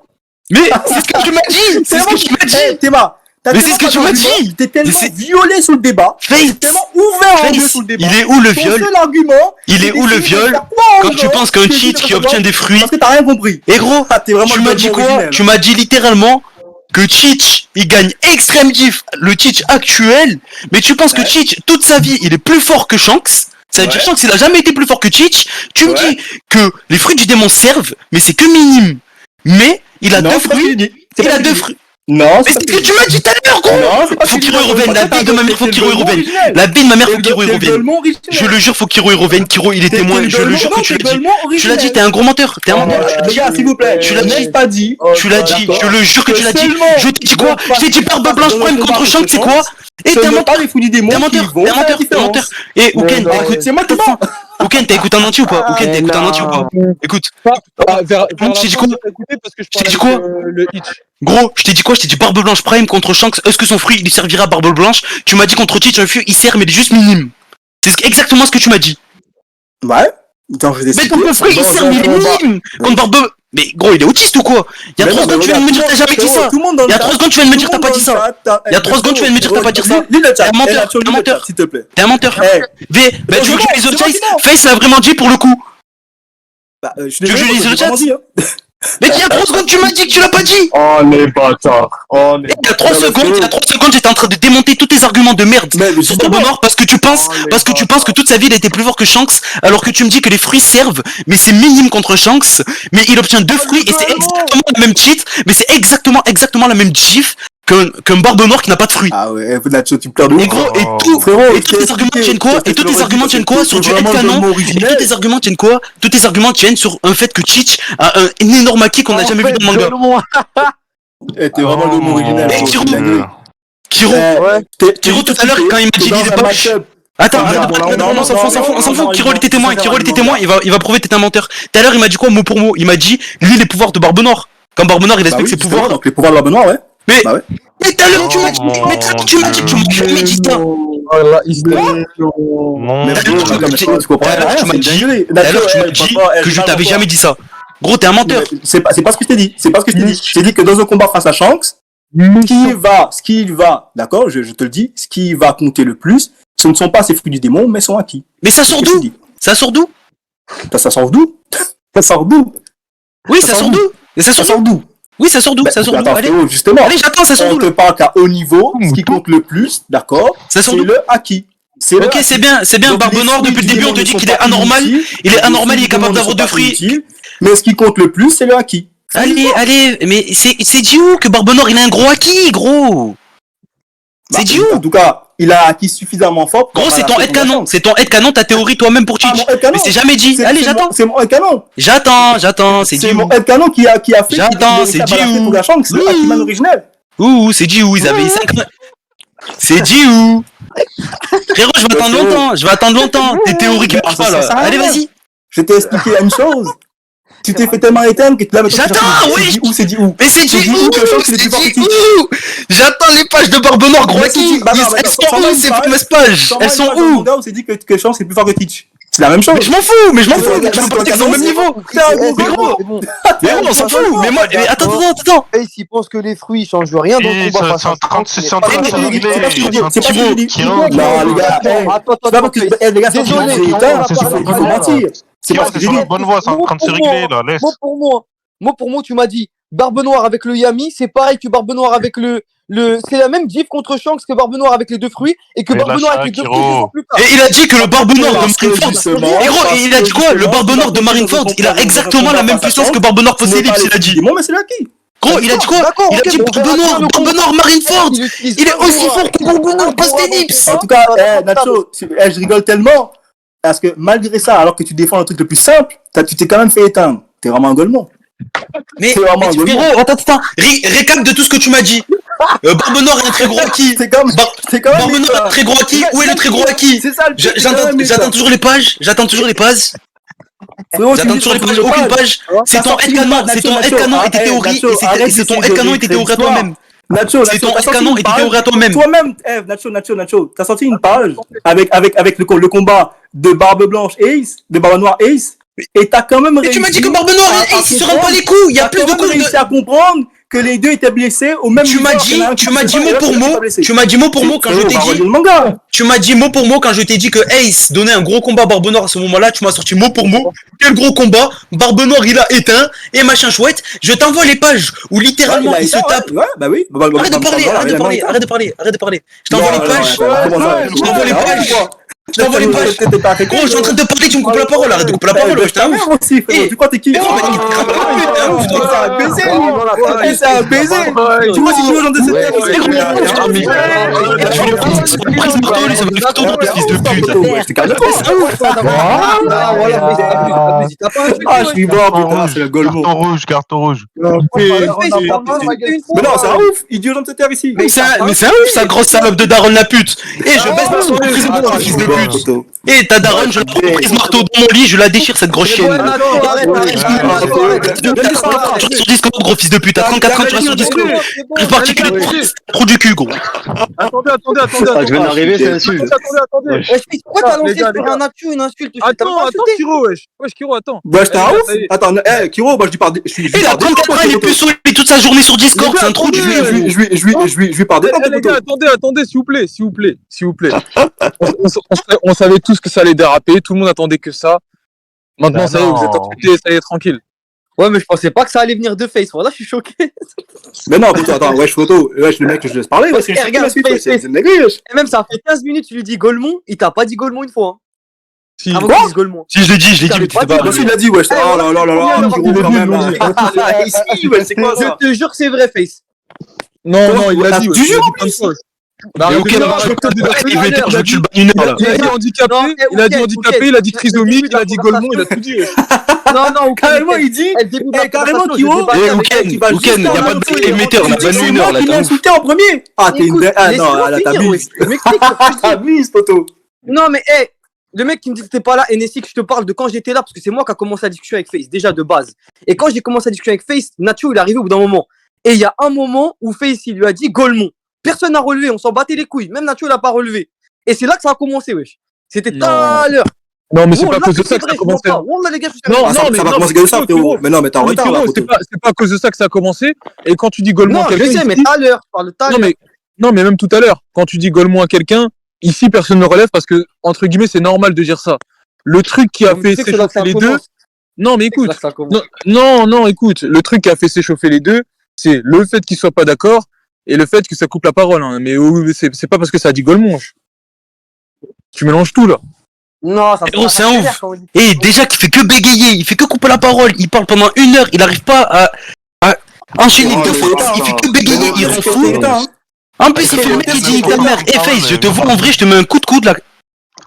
A: Mais c'est ce que tu m'as dit. C'est ce que tu m'as dit.
B: Théma,
A: Mais c'est ce que tu m'as dit.
B: T'es tellement
A: Mais c'est-
B: violé sous le débat. T'es
A: Face,
B: tellement ouvert en deux
A: Face,
B: sous le débat.
A: il est où le
B: Ton
A: viol?
B: seul argument,
A: Il est où le viol quand tu penses qu'un cheat qui obtient des fruits?
B: Parce que t'as rien compris.
A: Et gros,
B: Ah, t'es vraiment
A: tu
B: le
A: m'as dit
B: Golemon
A: quoi?
B: originel.
A: Tu m'as dit littéralement que Cheech, il gagne extrême diff, le Cheech actuel, mais tu penses que
B: Ouais.
A: Cheech, toute sa vie, il est plus fort que Shanks. Ça veut dire
B: Ouais.
A: Shanks, il a jamais été plus fort que Cheech. Tu me
B: Ouais.
A: dis que les fruits du démon servent, mais c'est que minime. Mais il a
B: Non,
A: deux
B: c'est pas ce que
A: fruits.
B: tu dis. C'est
A: Il
B: pas
A: a
B: ce que
A: deux
B: tu dis.
A: fruits.
B: Non,
A: Mais c'est ce que tu m'as dit tout à l'heure, gros!
B: Non, c'est pas ce
A: Faut
B: que tu
A: Kiro
B: dis.
A: Iroven, la bille de ma mère, faut Kiro Iroven. La bille de ma mère, faut Kiro Iroven. Je le jure, faut Kiro Iroven. Kiro, il est témoin, je le jure que tu l'as dit. Tu l'as dit, t'es un gros menteur. T'es un menteur. Tu l'as dit.
B: Les gars, s'il vous plaît,
A: Tu l'as dit.
B: pas dit.
A: Tu l'as dit, je le jure que tu l'as dit. Je t'ai dit quoi? Je t'ai dit Barbe Blanche Prime contre Shanks, c'est quoi? Et t'es un menteur.
B: pas les fous du démon.
A: T'es un menteur, t'es un menteur, t'es un menteur. Et Ouken, t'as écouté,
B: C'est moi qui mens.
A: Ouken, t'as écouté un entier ou pas? Ouken, t'as écouté un entier ou pas? Écoute,
E: Vers
A: Je t'ai dit quoi
E: parce que je
A: Je t'ai dit
E: parlais
A: quoi
E: de le hitch.
A: gros, je t'ai dit quoi? Je t'ai dit Barbe Blanche Prime contre Shanks. Est-ce que son fruit, il lui servira à Barbe Blanche? Tu m'as dit contre Cheech, un fruit, il sert, mais il est juste minime. Exactement ce que tu m'as dit.
B: Ouais. Attends, je vais
A: Mais ton fruit, il sert, mais il est minime. Contre Barbe... Mais gros, il est autiste ou quoi? Il y a 3 secondes, tu viens de me dire que t'as jamais dit ça. Il y a 3 secondes, tu viens de me dire que t'as pas dit ça. Il y a 3 secondes, tu viens de me dire que t'as pas dit ça.
B: Lis le chat.
A: T'es un menteur,
B: Eh, Nacho,
A: t'es un
B: lis le
A: menteur.
B: chat, s'il te plaît.
A: T'es un menteur.
B: Eh,
A: Bah, tu veux que je lise le
B: c'est moi
A: Face?
B: qui mens.
A: Face l'a vraiment dit pour le coup.
B: je suis
A: Tu veux que je
B: désolé,
A: lise le
B: j'ai
A: chat
B: vraiment dit, hein.
A: Mais il y a 3 secondes, tu m'as dit que tu l'as pas dit.
F: Oh les bâtards. Oh les
A: Il y a 3 secondes, j'étais en train de démonter tous tes arguments de merde
B: Mais
A: sur
B: justement.
A: Barbe Noire parce que tu penses, que toute sa vie il a été plus fort que Shanks, alors que tu me dis que les fruits servent, mais c'est minime contre Shanks, mais il obtient 2 fruits et c'est exactement le même cheat, mais c'est exactement la même gif qu'un Barbe Noire qui n'a pas de fruits.
B: Ah ouais, Nacho, tu me perds de
A: Et
B: ouf.
A: gros, et
B: Frérot,
A: tous tes arguments tiennent quoi? Et tous tes arguments tiennent quoi sur du head canon? Et tous tes arguments tiennent quoi? Tous tes arguments tiennent sur un fait que Cheech a un énorme acquis qu'on n'a jamais vu dans le manga.
B: Eh, t'es vraiment le mot original.
A: Et
B: gros,
A: Kiro.
B: je suis dingue.
A: Kiro, Kiro tout à l'heure quand il m'a dit il est poche. Attends, non, on s'en fout, Kiro il était témoin, il va prouver que t'es un menteur. Tout à l'heure il m'a dit quoi mot pour mot? Il m'a dit, lui les pouvoirs de Barbe Noire. Quand Barbe Noire il explique ses pouvoirs.
B: Donc les pouvoirs de la Benoît, ouais.
A: Mais
B: Bah ouais.
A: tout à l'heure tu m'as dit, tu m'as jamais dit ça.
E: Oh là, il se
G: Non,
B: Mais
A: Tout
B: tu comprends
A: à l'heure,
B: rien,
A: tu m'as
B: c'est
A: dit,
B: dégueulasse.
A: tout à l'heure, tu m'as
B: Nacho,
A: dit
B: papa,
A: que je
B: parle
A: t'avais
B: pas.
A: jamais dit ça. Gros, t'es un menteur.
B: C'est pas ce que je t'ai dit. C'est pas ce que je t'ai dit. Je t'ai dit que dans un combat face à Shanks, ce qui va, d'accord, je te le dis, ce qui va compter le plus, ce ne sont pas ces fruits du démon, mais sont acquis.
A: Mais ça sort
B: C'est ce que je
A: d'où?
B: te dis.
A: Ça sort d'où?
B: Ça sort d'où? Ça sort d'où?
A: Oui,
B: Ça
A: ça
B: sort
A: sort d'où? Et ça sort
B: Ça sort
A: d'où?
B: d'où?
A: Oui, ça sort d'où?
B: Bah,
A: Ça sort d'où?
B: attends,
A: Allez,
B: frérot, justement.
A: allez, j'attends, ça sort
B: On
A: d'où
B: te
A: là?
B: parle qu'à haut niveau, ce qui compte le plus, d'accord,
A: Ça sort
B: c'est
A: d'où?
B: le acquis. C'est le
A: Ok,
B: acquis.
A: c'est bien,
B: Donc,
A: Barbe
B: les
A: Noire,
B: fruits
A: depuis le
B: du
A: début, on
B: démon
A: te
B: ne
A: dit
B: sont
A: qu'il
B: pas
A: est anormal,
B: inutiles.
A: il est
B: Les
A: anormal, il est
B: fruits du
A: capable
B: démon ne
A: d'avoir
B: sont
A: 2
B: pas
A: fruits.
B: inutiles, mais ce qui compte le plus, c'est le acquis.
A: Allez, mais c'est dit où que Barbe Noire, il a un gros acquis, gros?
B: Bah,
A: C'est dit où?
B: En tout cas, il a acquis suffisamment fort. pour
A: Gros, c'est ton
B: avoir la
A: headcanon, c'est ton headcanon, ta théorie toi-même pour
B: Ah,
A: Cheech.
B: mon headcanon.
A: Mais c'est jamais dit.
B: C'est-
A: Allez,
B: c'est
A: j'attends.
B: mon- C'est mon headcanon.
A: J'attends, c'est dit
B: C'est
A: où?
B: mon headcanon qui a fait.
A: J'attends, c'est dit où?
B: Pour la chance, c'est le
A: Ouh.
B: Hakiman originel.
A: Ouh, c'est dit où? Ils avaient 5 C'est dit où? Frérot, je vais attendre longtemps. Tes théories qui marchent pas là. Allez, vas-y.
B: Je t'ai expliqué une chose. Tu t'es fait tellement éteindre que tu l'as
A: J'attends, oui.
B: C'est dit où?
A: Mais c'est
B: C'est
A: dit
B: dit où
A: où?
B: que Shanks, il est
A: C'est
B: plus fort
A: dit
B: que Cheech.
A: où? J'attends les pages de Barbe Noire, gros
B: Mais c'est
A: acquis.
B: dit- bah non,
A: Elles
B: sans
A: sont où
B: mal,
A: ces
B: pareil.
A: fameuses pages? Elles sont où?
B: Où c'est dit que Chance est plus fort que Teach. C'est la même chose.
A: Mais je m'en fous. Je veux pas dire qu'ils sont au même niveau.
B: C'est un gros
A: Mais gros,
C: C'est bon.
A: Mais gros, on s'en fout. Mais moi, mais attends.
C: Face, il pense que les fruits changent rien dans le combat face
G: C'est
C: à
G: en train de
C: Shanks,
G: c'est en train de se régler.
B: C'est pas ce que je dis. C'est pas ce que je dis.
G: Kiro,
B: Non, les gars,
C: Attends,
B: c'est pas
C: attends,
B: parce que
C: Face.
B: les gars,
C: Désolé,
B: c'est
C: on
B: éteint,
C: va
B: il
C: parler
B: faut
C: tout à l'heure.
B: mentir. C'est pas ce que j'ai
G: sur
B: dit.
G: la bonne voie, c'est en train de se régler là, laisse.
C: Mot pour mot, tu m'as dit Barbe Noire avec le Yami, c'est pareil que Barbe Noire avec le c'est la même diff contre Shanks que Barbe Noire avec les 2 fruits et que
G: Mais
C: Barbe
G: lâche
C: Noire
G: ça,
C: avec les 2
G: Kiro.
C: fruits 2 ans plus tard.
A: Et il a dit que le Barbe Noire de
B: Parce que
A: Marineford.
B: justement,
A: Et gros, il a dit quoi? Le Barbe Noire de Marineford, il a exactement la même puissance que Barbe Noire Fausse Ellipse, il a dit.
B: Bon, mais c'est l'acquis.
A: Gros, il a dit quoi?
C: D'accord,
A: Il a
C: ok,
A: dit
C: bon, on verra bien le
A: Barbe Noire Marineford.
C: utilise
A: Il est
C: pas
A: aussi
C: le
A: fort que Barbe Noire Fausse Ellipse.
B: En tout cas, Nacho, je rigole tellement parce que malgré ça, alors que tu défends le truc le plus simple, tu t'es quand même fait éteindre. T'es vraiment un golemon.
A: Mais
B: C'est vraiment un golemon.
A: frérot, attends. Récap de tout ce que tu m'as dit. Barbe Noire est un très gros acquis.
B: C'est comme, c'est quand même.
A: Barbe Noire est un très gros acquis. Où est le très gros acquis?
B: C'est ça le truc, c'est quand même
A: J'attends toujours les pages.
B: Frérot, tu
A: J'attends
B: me dis
A: toujours les
B: sur
A: pages,
B: le
A: aucune
B: page.
A: page. C'est
B: T'as
A: ton
B: sorti
A: headcanon,
B: une
A: c'est ton
B: Nacho,
A: headcanon et tes
B: arrête,
A: théories,
B: Nacho,
A: et
B: arrête
A: c'est ton
B: d'essayer de
A: headcanon et tes théories à
B: l'histoire.
A: toi-même.
B: Nacho,
A: C'est ton
B: t'as sorti
A: headcanon
B: une
A: et tes
B: page.
A: théories à toi-même.
B: Toi-même, Nacho, t'as sorti une page avec le combat de Barbe Blanche Ace, de Barbe Noire Ace, et t'as quand même
A: Et tu m'as dit
B: réussi
A: que Barbe Noire,
B: à
A: il se rend pas
B: comprendre-
A: les coups, il y a
B: t'as
A: plus
B: quand
A: de
B: même
A: coups
B: réussi
A: de...
B: à comprendre que les deux étaient blessés au même
A: Tu
B: niveau.
A: m'as dit mot pour mot, tu m'as dit mot pour mot quand je t'ai dit...
B: le manga.
A: Tu m'as dit mot pour mot quand je t'ai dit que Ace donnait un gros combat à Barbe Noire à ce moment-là, tu m'as sorti mot pour mot. Quel gros combat, Barbe Noire il a éteint, et machin chouette. Je t'envoie les pages où littéralement il se tape.
B: Ouais, bah oui.
A: Arrête de parler, arrête de parler, arrête de parler, arrête de parler. Je t'envoie les pages. Je t'envoie les pages. Je t'envoie les pages. Gros, je suis en train de te parler, tu me coupes la parole, arrête de couper la parole, je t'avoue.
B: aussi, frérot. Tu crois t'es qui?
A: Mais gros, mais
B: C'est un baiser, lui. C'est un baiser. Tu vois, si tu veux, j'en décide. Ah, je suis mort, putain, c'est le Golemon.
G: Carton rouge.
B: Mais non, c'est un ouf. Idiot de se taire ici.
A: Mais c'est un ouf, sa grosse salope de daronne la pute. Et je baisse pas son prise marteau, fils de pute. Et ta daronne, je la prends prise marteau dans mon lit, je la déchire cette grosse chienne. Sur Discord, gros fils de pute, à 34 ans, tu restes sur Discord. Plus particulier de trou du cul, gros.
E: Attendez.
F: Je viens d'arriver, c'est insulte.
E: Attendez.
C: Pourquoi t'as lancé
E: Les gars,
C: sur un actu une insulte?
E: Attends, Kiro, wesh. Wesh, Kiro, attends.
B: Wesh, t'es un ouf. Attends, Kiro, moi je lui parle.
A: Il a 34 ans, il est plus saoulé toute sa journée sur Discord, c'est un trou du cul.
B: Je lui parle de
E: Les gars, attendez, s'il vous plaît. On savait tous que ça allait déraper, tout le monde attendait que ça. Maintenant, ça y est, vous êtes insultés, ça y est, tranquille.
C: Ouais, mais je pensais pas que ça allait venir de Face. Voilà, je suis choqué.
B: Mais non, attends, wesh, photo. Wesh, le mec, je laisse parler. Wesh,
C: Regarde,
B: c'est une néglige, wesh.
C: Et même, ça fait 15 minutes, tu lui dis Golemon, il t'a pas dit Golemon une fois.
E: Si.
C: Avant qu'il dise Golemon.
A: Si, je l'ai dit, mais tu sais pas.
B: Moi aussi, il a dit, wesh. Oh là là là là, Kiro, quand même. Ici, wesh, c'est quoi ça?
C: Je te jure que c'est vrai, Face.
E: Non, il l'a dit.
B: Tu jures en
E: plus.
A: Mais ok, il veut dire que tu le bannes une heure là.
E: Il a dit handicapé, il a dit trisomique, il a dit Golemon, il a tout dit.
C: Non,
B: Carrément, il dit. Carrément, Kiro.
A: Eh, Ouken, y a pas de émetteur, on a banni une heure là.
B: Il m'a insulté en premier. Ah, t'es une. Ah non, là, t'abuses. T'abuses, poto.
C: Non, mais le mec qui me dit que t'es pas là, NSI, que je te parle de quand j'étais là, parce que c'est moi qui a commencé la discussion avec Face, déjà de base. Et quand j'ai commencé la discussion avec Face, Nacho, il est arrivé au bout d'un moment. Et il y a un moment où Face, il lui a dit Golemon. Personne n'a relevé, on s'en battait les couilles. Même Nacho, il a pas relevé. Et c'est là que ça a commencé, wesh. C'était tout à l'heure.
E: Non, mais c'est pas à cause de ça que ça a commencé.
B: Non, ça va commencer comme ça, frérot. Mais non, mais t'es en retard là.
E: C'est pas à cause de ça que ça a commencé. Et quand tu dis Golemon
C: Non,
E: à
C: je
E: quelqu'un.
C: sais, mais tout à l'heure, je parle de tout à l'heure.
E: Non, mais même tout à l'heure, quand tu dis Golemon à quelqu'un, ici personne ne relève parce que, entre guillemets, c'est normal de dire ça. Le truc qui a fait s'échauffer les deux. Non, mais écoute. Non, écoute. Le truc qui a fait s'échauffer les deux, c'est le fait qu'ils soient pas d'accord et le fait que ça coupe la parole. Hein. Mais c'est pas parce que ça a dit Golemon. Tu mélanges tout là.
C: Non, ça
A: Gros, c'est un ouf. Et déjà qu'il fait que bégayer, il fait que couper la parole, il parle pendant une heure, il arrive pas à enchaîner deux fois, il fait que bégayer, il rend fou. En plus, il fait le mec qui dit ta mère, et Face, je te vois en vrai, je te mets un coup de coude là.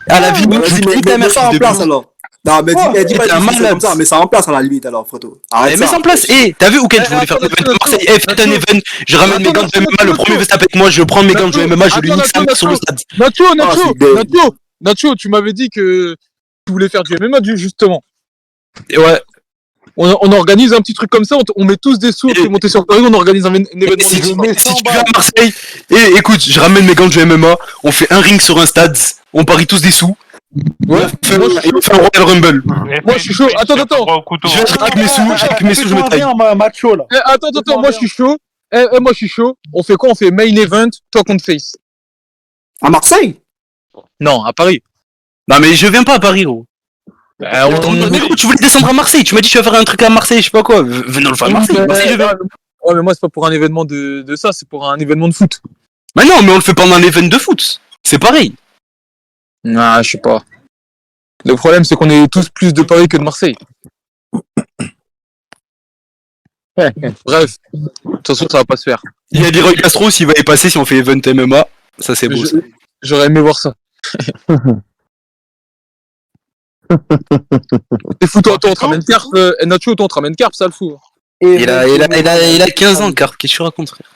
A: À la vie, je te dis ta mère,
B: ça en place alors. Non, mais dis pas
A: malade
B: comme ça, mais ça en place à la limite alors, photo.
A: Arrête ça. Mets ça en place. T'as vu, Ouken, je voulais faire un event de Marseille. Faites un event, je ramène mes gants de MMA, le premier veut se taper avec moi, je prends mes gants de MMA, je lui nique sa mère sur le stade.
E: Nacho, tu m'avais dit que tu voulais faire du MMA justement.
A: Et ouais.
E: On organise un petit truc comme ça, on met tous des sous, on fait monter sur Paris, on organise un événement.
A: Si tu viens à Marseille, et écoute, je ramène mes gants de MMA, on fait un ring sur un stade, on parie tous des sous. Ouais, on fait un Royal Rumble.
E: Moi je suis chaud. Attends.
A: Je vais avec mes sous, je me taille.
E: Attends, moi je suis chaud. Moi je suis chaud. On fait quoi? On fait main event, toi contre Face.
B: À Marseille?
E: Non, à Paris.
A: Non mais je viens pas à Paris, gros. Mais gros, tu voulais descendre à Marseille, tu m'as dit tu vas faire un truc à Marseille, je sais pas quoi. Venons le faire à Marseille.
E: Ouais, mais moi c'est pas pour un événement de ça, c'est pour un événement de foot.
A: Mais non, mais on le fait pendant un événement de foot. C'est pareil.
E: Ah, je sais pas. Le problème c'est qu'on est tous plus de Paris que de Marseille. Bref, de toute façon ça va pas se faire.
A: Il y a Leroy Castro s'il va y passer si on fait event MMA. Ça c'est beau.
E: J'aurais aimé voir ça. T'es fou, toi, on te ramène Carp, Nacho, toi, on te ramène Carp, ça le fout.
A: Il a 15 ans, Carp, qu'est-ce que tu racontes, frère?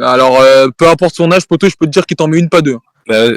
E: Alors, peu importe son âge, poto, je peux te dire qu'il t'en met une, pas deux.
A: Bah,